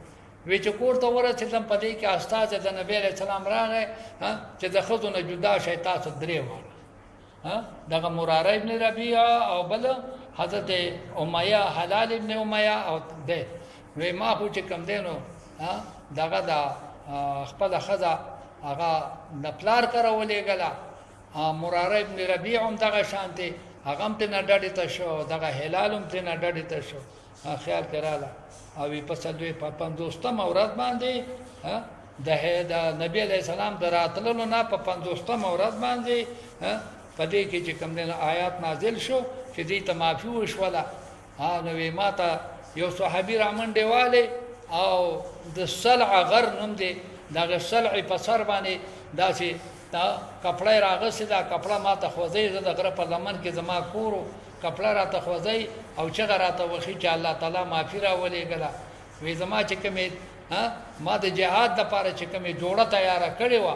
وی چې کور ته ورسېدم په دې کې استاد د نبی علیہ السلام راغی چې د ښځو نه جدا شي تاسو درې واړه دغه مراره ابن ربیعه او بل حضرت امیہ حلال ابن امیہ او ده وی ما خو چې کم دینو دغه د خپل خزا هغه د پلار کرولې غلا مراره ابن ربیع هم دغه شانته هغه هم ته نډړې ته شو دغه هلال هم ته نډړې ته شو خیال کراله او په سلوي په 50 اوراد باندې د نبی علیہ السلام دراتلو نه په 50 اوراد باندې پدې کې چې کوم دین آیات نازل شو چې دې ته معفو وشوله نو وی ماته یو صحابي رامن دیواله او د سلع غر نوم دی دغه سلع په سر باندې داسې دا کپړه راغسه دا کپړه ماته خوځي زه د غره په لمن کې زما کورو کپړه راته خوځي او چې راته وخی چې الله تعالی معافي راولې غلا وې زما چې کومه ما د جهاد لپاره چې کومه جوړه تیار کړې و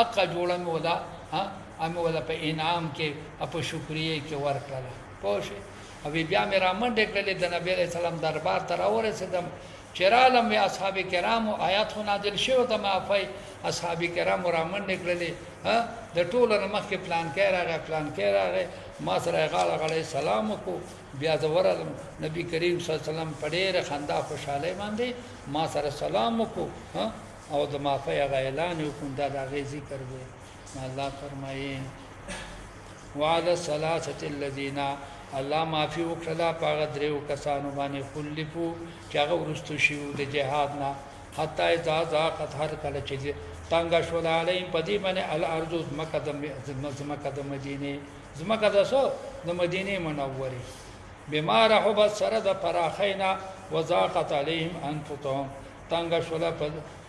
اقا جوړه مې ولا امه ولا په انعام کې په شکرې کې ورکړه پوه او بیا مې را منډه کړلې د نبی رسول الله دربار ته راورسېدم چرالم وی اصحاب کرام آیات نازل شو ته معافي اصحاب کرام را منډه کړلې د ټولو مخ کې پلان کې راغی ما سره غاړه غړې سلام کو بیا زورم نبی کریم صلی الله علیه وسلم پډېره خندا خوشاله باندې ما سره سلام کو او د معافي اعلان وکړ دا غي ذکر وي الله فرمایي وعلى الثلاثه الذين الله معافي وکړه پاغه دریو کسانو باندې خلفو چې هغه ورستو شیو د جهاد نه حتی اذا ذاقت هر کله چې تنگ شول علی پدی باندې الارض مکه د مدینه زمکه د سو د مدینه منوره بیمار حب سره د پراخینا وذاقت علیهم انفسهم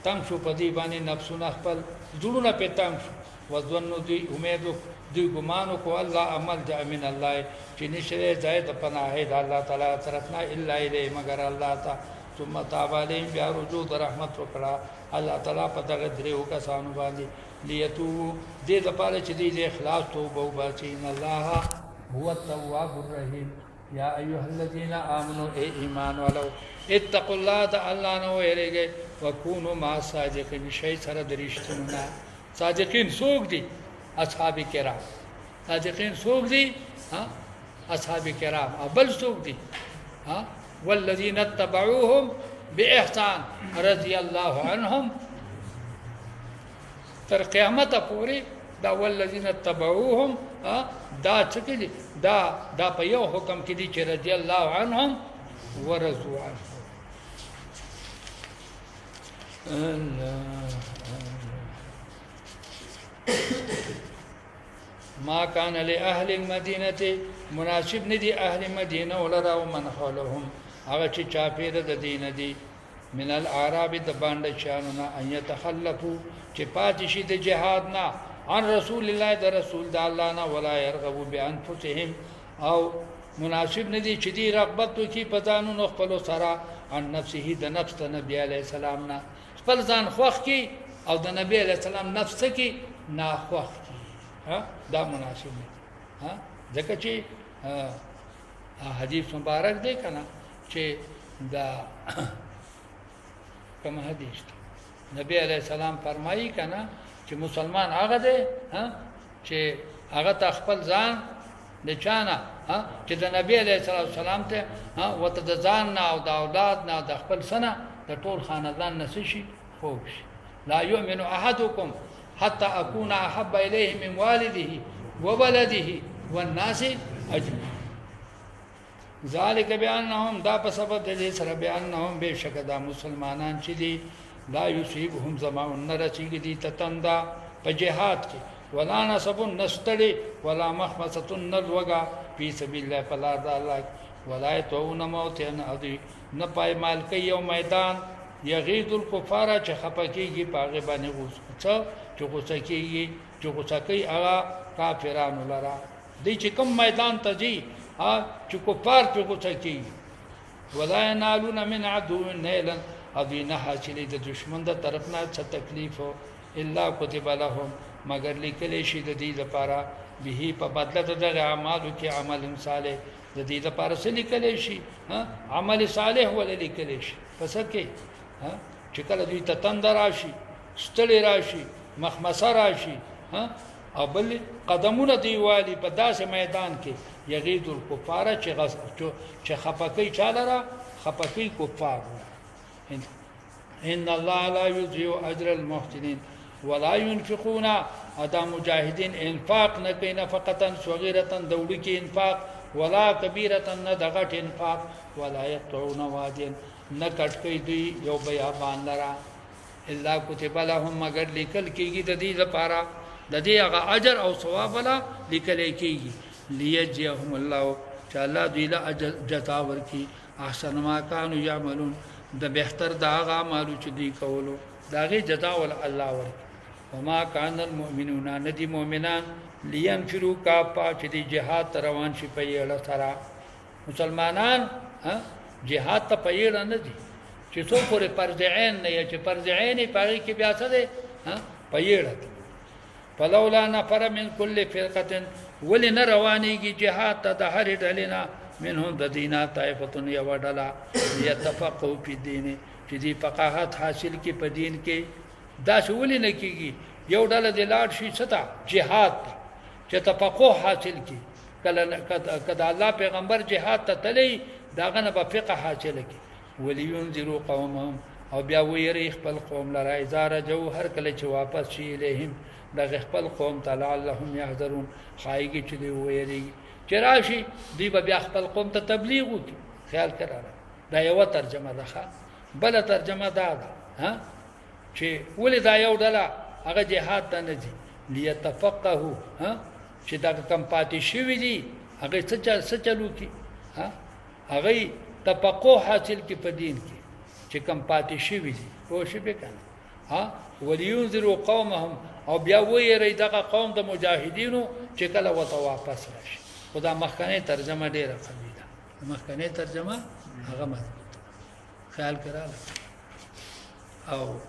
تنگ شو پدی باندې نفسونه خپل جوړونه په تنگ شو وظنوا دی امید دی ګمانو کو الله عمل جاء من الله چې نشره زائد پناه د الله تعالی طرفنا الا الیه مگر الله تعالی ثم تاب علیهم بیا رجوع رحمت وکړه الله تعالی په دغه دریو کسانو باندې لیتو دې د پاره چې دې اخلاص توبه وباسي ان الله هو التواب الرحیم یا ایها الذین آمنوا ای ایمان والو اتقوا الله تعالی نو ویریږي وکونو ما صادقین شی سره درشتونه صادقین څوک دي اصحاب کرام صادقین څوک دي اصحاب کرام بل څوک دي والذین اتبعوهم باحسان رضی الله عنهم تر قیامت پورې دا والذین اتبعوهم دا څه دا په یو حکم کې دي چې رضی الله عنهم ورضوا عنه ما كان لأهل المدينة مناسب ندي أهل المدينة ولا ومن حولهم هغه چې چاپیره د دین دي من الاعراب د باندې شانونه ان يتخلفوا چې پاتې شي د جهاد نه عن رسول الله د رسول د الله نه ولا يرغبوا بانفسهم او مناسب ندي چې دی رغبت کوي په ځانونو خپل سره عن نفسه د نفس د نبی عليه السلام نه خپل ځان خوښ کی او د نبی عليه السلام نفس کی ناخوښ کی دا مناسب دی ځکه چې حدیث مبارک دی کنه چې دا کوم حدیث نبی علیہ السلام فرمایي کنه چې مسلمان هغه دی چې هغه تخپل ځان د چانه چې د نبی علیہ السلام ته وته د ځان نه او د اولاد نه د خپل سنه د ټول خاندان نسشي خوښ لا يؤمن احدكم حتى اكون احب اليه من والده وولده والناس اجمعين ذالک بانهم دا په سبب د دې سره بیانهم بشک دا مسلمانان چې دي لا یصيبهم ظمأ نرچیږي دي تتندا په جهاد کې ولا نصب نستړي ولا مخمصه نلوغا په سبیل الله په لار د الله ولا يتون موت ان ادي نه پای مال کوي یو میدان یغید الکفار چې خپکیږي پاغه باندې غوسه چې غوسه کیږي چې غوسه کوي هغه کافرانو لرا دي چې کوم میدان ته ځي چې کفار په غوسه کیږي ولا ينالون من عدو نيلا ادي نه حاصلې د دشمن د طرف نه څه تکلیف الا كتب لهم مگر لیکل شي د دې لپاره به په بدله د اعمالو کې عمل صالح د دې لپاره څه لیکل شي عمل صالح ولې لیکل شي پس کې چې کله دوی ته تند راشي ستړي راشي مخمسه راشي او بل قدمونه دی والی په داسې میدان کې یغید الکفار چې خپکی چاله را خپکی کفار ان الله لا یضيع اجر المحسنین ولا ينفقون ادا مجاهدین انفاق نه کوي نفقه صغیره دوړي کې انفاق ولا کبیره نه دغټ انفاق ولا يقطعون واديا نه کټ کوي دوی یو بیابان لرا الا كتب لهم مگر لیکل کېږي د دې لپاره د دې هغه اجر او ثواب ولا لیکل کېږي ليجزيهم الله چې الله دوی له اجر جزا ورکړي احسن ما كانوا يعملون د بهتر دا هغه اعمال چې دوی کولو داغه جزا ول الله ورکړي وما كان المؤمنون ندي مؤمنان لينفروا كافة چې دی جهاد روان شي په یړه سره مسلمانان جهاد ته په یړه نه دي چې څو پورې فرض عین نه چې فرض عین پاره کې بیا څه ده په یړه فلولا نفر من كل فرقه ولن روانيږي جهاد ته د هر ډلنا منهم د دینه طائفه یوډلا يتفقهوا في الدين چې دی فقاهت حاصل کی په دین کې دا شول نه کیږي یو ډله د لاړ شي ستا جهاد چې تفقه حاصل کی کله الله پیغمبر جهاد ته تلی داغه نه په فقه حاصل کی ولينذروا قومهم او بیا ویری خپل قوم لرا اذا رجو هر کله چې واپس شي الهیم د خپل قوم تعالی اللهم يحذرون خایږي چې دی ویری چې راشي دی بیا خپل قوم ته تبلیغ وکړي خیال کړه دا یو ترجمه ده بل ترجمه ده چې ولې دا یو ډله هغه جهاد ته نه دي ليتفقهوا چې دا کم پاتې شوی دي هغه څه چلو کی هغه تفقه حاصل کی په دین کې چې کم پاتې شوی دي او شی به کنه ولينذروا قومهم او بیا ویری دغه قوم د مجاهدینو چې کله وته واپس راشي خدا مخکنه ترجمه ډیره قوي ده مخکنه ترجمه هغه مضبوط خیال کړه او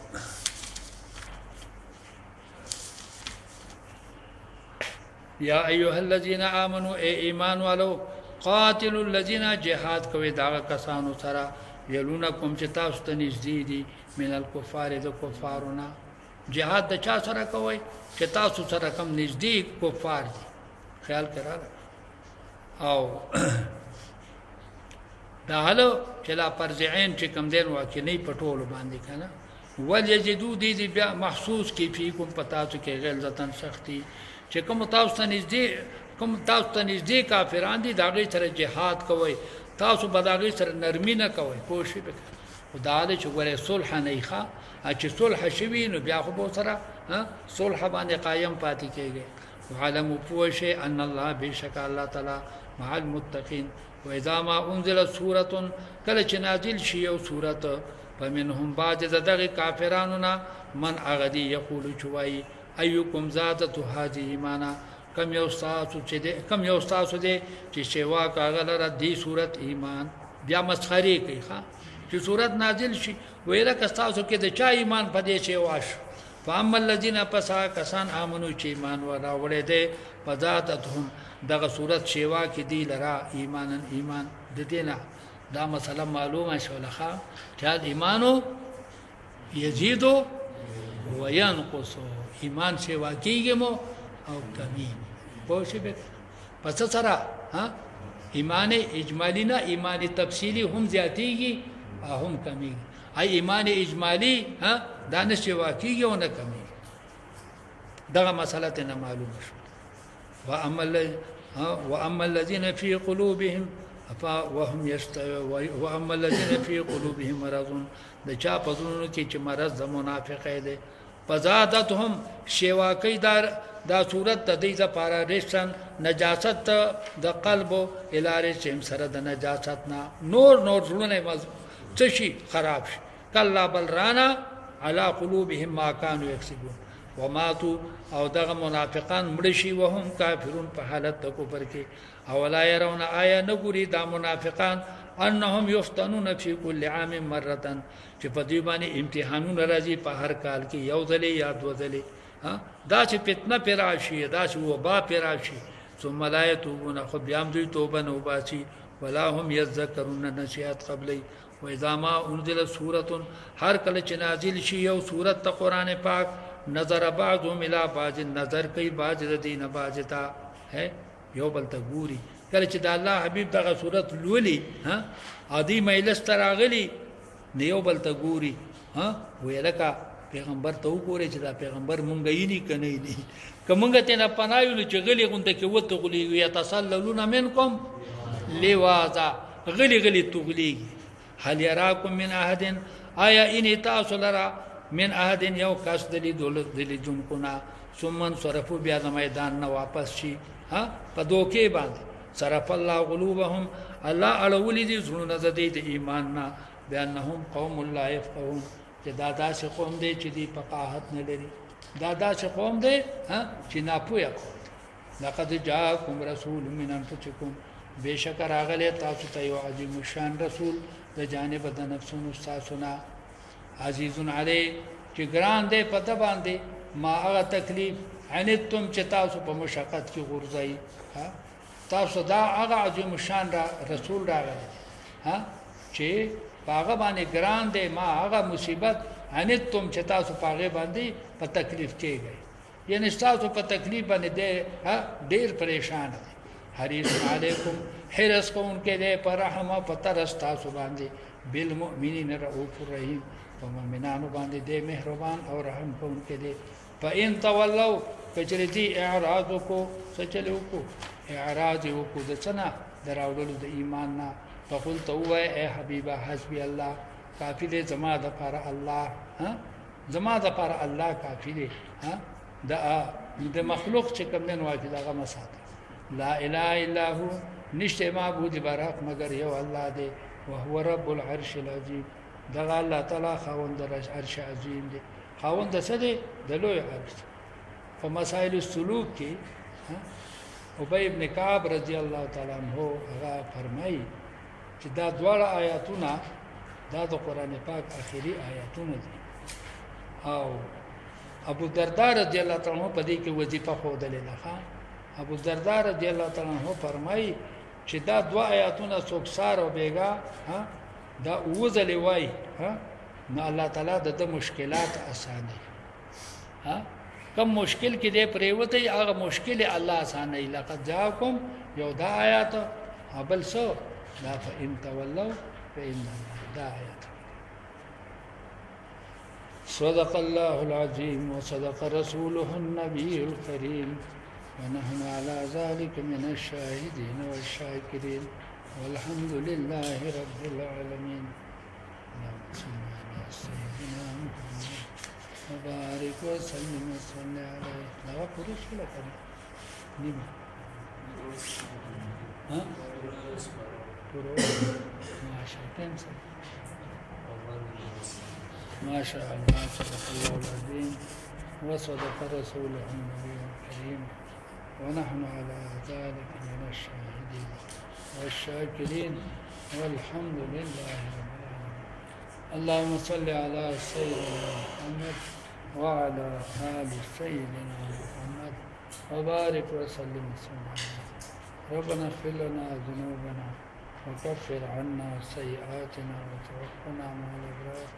یا ایها الذين امنوا ایمان والو قاتلوا الذين جهاد کوي دا کسانو سره یلونکم چې تاسو ته نږدې دي من الكفار د کفارنا جهاد د چا سره کوي چې تاسو سره کم نږدې کفار دي خیال کړه او دا حالو چې لا پرځعين چې کم دین واکې نه پټول باندې کنه ولجدو دې بیا محسوس کی فیکم پتا ته کې غلظتن سختی چې کوم تاسو ته نږدې کافران دي داغه سره جهاد کوي تاسو بداغه سره نرمي نه کوي پوښي به خدای دې چې ګوره صلح نه ښه چې صلح شوي نو بیا خو سره صلح باندې قائم پاتې کېږي وعلم پوښي ان الله بشک الله تعالی مع المتقين واذا ما انزلت سوره کله چې نازل شي یو سوره فمنهم بعض دغه کافرانو من اغدي یقول چوي ايكم زادت هذه ایمانا کم یو استاسو دې چې شوا کاغلره دی صورت ایمان بیا مسخري کوي ښا چې صورت نازل شي ویره کستاسو کې د چا ایمان پدې شي واش فاما الذين پسا کسان امنو چې ایمان ورا وړې دې پداتهم دغه صورت شوا کې دی لرا ایمان د دینه دا مسله معلومه شولخه چې ایمانو یزيد وينقص ایمان شوا کېږي مو او کمی پوښي به پس سره ایمان اجمالی نه ایمان تفصیلی هم زیاتیږي هم کمی ای ایمان اجمالی دا نشي واقعي او نه کمی دغه مسله ته معلومه شو واما الذين في قلوبهم واما الذين في قلوبهم مرض د چا په زړونو کې چې مرض د منافقې ده فزادتهم شواکی دا صورت د دې لپاره رسن نجاست د قلب الاره چې سره د نجاست نه نور زړونه چشي خراب شي کلا بل رانا على قلوبهم ما كانوا يكسبون وماتوا او دغه منافقان مړ شي وهم کافرون په حالت د کفر کې او لا يرون آیا نګوري دا منافقان انهم يفتنون في كل عام مره چې په دې باندې امتحانونه راځي په هر کال کې یو ځلې یا دوه ځلې دا چې فتنه پیراشي دا چې وبا پیراشي ثم لا يتوبون خو بیا هم دوی توبه نه وباسي ولا هم يذكرون نصيحت قبلي و اذا ما انزل سوره هر کله چې نازل شي یو سورت ته قران پاک نظر بعضهم الى بعض نظر کوي بعض د دین بعض ته ہے یو بل ته ګوري کله چې د الله حبیب دغه سورت لولي ها عادي مجلس تراغلی نیو بل ته ګوري ها ویلکه پیغمبر ته وګوري چې دا پیغمبر مونږ یې نه کني دي کومګه ته نه پنایو چې غلی غونډه کې وته غلی یا تسللون منکم لواذا غلی غلی تغلی هل يراكم من احد آیا ان تاسو لرا من احد یو کس دلی دولت دلی جون کنا ثم صرفوا بیا د میدان نه واپس شي ها په دوکې باندې صرف الله قلوبهم الله اړولې دي زړونه د دې د ایمان نه بانهم قوم لا يفقهون چې دا داسې قوم دی چې دی فقاهت نه لري دا داسې قوم دی چې ناپوهه قوم لقد جاءكم رسول من انفسكم بشک راغلی تاسو ته یو عظیم شان رسول د جانب د نفسونو تاسو نه عزیز علی چې ګران دی په د باندې ما هغه تکلیف عنتم چې تاسو په مشقت کې غورځي تاسو دا هغه عظیم شان رسول راغلی چې هغه باندې ګران دی ما هغه مصیبت عنتم چې تاسو هغه باندې په تکلیف کېږئ یعنی تاسو په تکلیف باندې ډېر پریشان دي حریص علیکم حرص کوونکې دی پر رحم په ترس تاسو باندې بالمؤمنین رؤوف الرحیم په مؤمنانو باندې دی مهربان او رحم کوونکې دی فإن تولوا کچری دی اعراض کو سچلو کو اعراض کو د څنا دراوړلو د ایمان نه فقل تو اے حبیبا حسبی الله کافی دی زما د پر الله زما د پر الله کافی دی د مخلوق چې کوم نه واجب دغه مساته لا اله الا هو نشته معبود برحق مگر یو الله دی وهو رب العرش العظیم دغه الله تعالی خوند عرش عظیم دی خوند څه دی د لوی عرش په مسائل السلوک کې ابی ابن کعب رضی الله تعالی عنہ هغه فرمایي چې دا دواړه آیاتونه دا د قران پاک اخیری آیاتونه دي او ابو الدرداء رضی الله تعالی عنہ په دې کې وظیفه خوده لیدله ابو الدرداء رضی الله تعالی عنہ فرمایي چې دا دوا آیاتونه څوکسار او بیګا دا وزلې وای نو الله تعالی د مشکلات اسانه کم مشکل کې دې پریوته هغه مشکل الله اسانه لقد جاءكم یو دا آیات ابل سو لا فإن تولوا فإن دا آیات صدق الله العظيم وصدق رسوله النبي الكريم ونحن على ذلك من الشاهدين والشاكرين والحمد لله رب العالمين اللهم صل على سيدنا محمد وبارك وسلم وصل عليه لا قرش ولا كلام نيم ما شاء الله صدق الله العظيم وصدق رسوله النبي الكريم ونحن على ذلك من الشاهدين والشاكرين والحمد لله رب العالمين اللهم صل على سيدنا محمد وعلى آل سيدنا محمد وبارك وسلم ربنا اغفر لنا ذنوبنا وكفر عنا سيئاتنا وتوفنا مع الأبرار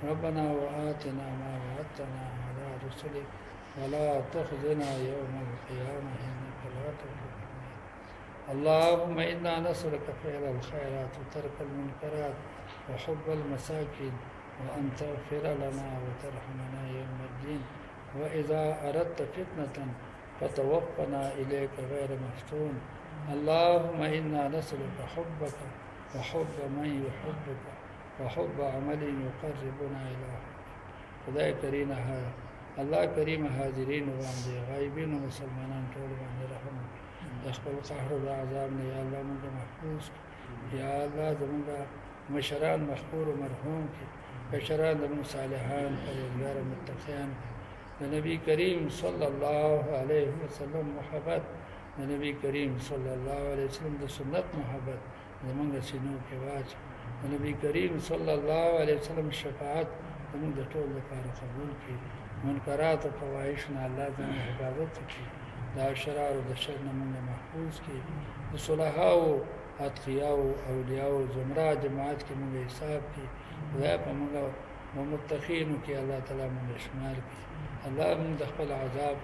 ربنا وآتنا ما وعدتنا على رسلك ولا تخزنا يوم القيامة إنك لا تخلف الميعاد اللهم إنا نسألك فعل الخيرات وترك المنكرات وحب المساكين وأن تغفر لنا وترحمنا يوم الدين وإذا أردت فتنة فتوفنا إليك غير مفتون اللهم إنا نسألك حبك وحب من يحبك وحب عمل يقربنا إلى حبك خدای کریم الله کریم حاضرین باندې غایبین مسلمانان ټول باندې رحم خپل قهر او عذاب نه یا الله موږ محفوظ یا الله زموږ مشران مغفور و مرحوم کی بشران زموږ صالحان پرهیزګار متقیان نبی کریم صلی الله علیه وسلم محبت نبی کریم صلی الله علیه وسلم د سنت محبت زموږ سینو کې واچ نبی کریم صلی الله علیه وسلم شفاعت زموږ د ټول لپاره قبول کړي منکرات او فواحش نه الله زموږ حفاظت وکړي دا شرار او د شر نه موږ محفوظ کړي د صلحاو अतकियाओ अवलियाओ ज़ुमरा जमात के मुझे हिसाब की खुदा पर मंगा मुत्तकीन की अल्लाह ताला मुझे शुमार की अल्लाह मुझ दखल आज़ाब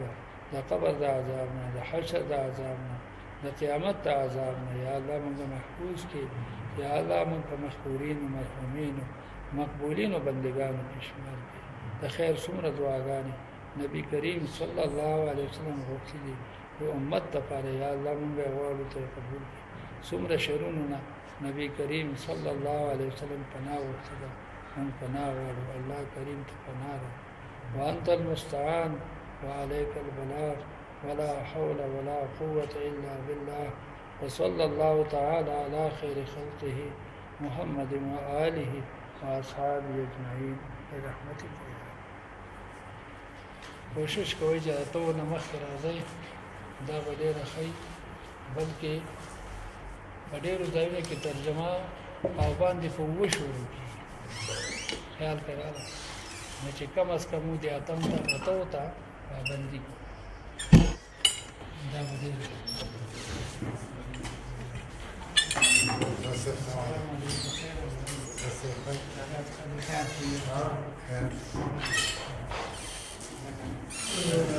द कब्र द आज़ाब ना द हशर द आज़ाब ना द क़यामत द आज़ाब ना या अल्लाह मुझे महफूज की या अल्लाह मुझ पर मखबूरीन मरहूमीन मकबूलीन बंदगान की शुमार की द खैर सुमर दुआगानी नबी करीम सल्लल्लाहु अलैहि वसल्लम गौसली वो उम्मत तपारे या अल्लाह मुझे गौर तो कबूल की सुमर शरूनना नबी करीम सल्लल्लाहु अलैहि वसल्लम पनाह वसल्लम हम पनाह वालो अल्लाह करीम तो पनाह रहो वअंतल मुस्तआन वअलैकल बलाग वला हौला वला कुव्वता इल्ला बिल्लाह वसल्लल्लाहु तआला अला खैरि खल्क़िही मुहम्मद व आलिही व अस्हाबिही अजमईन बिरहमतिक या कोशिश कोई जा तो नमक राज़ी दा बड़े रखी बल्कि बड़े रुदायने की तर्जमा पावन दिफुव शुरू की ख्याल करा मुझे कम अज़ कम मुझे आतम था पता होता पाबंदी दा बड़े Yeah.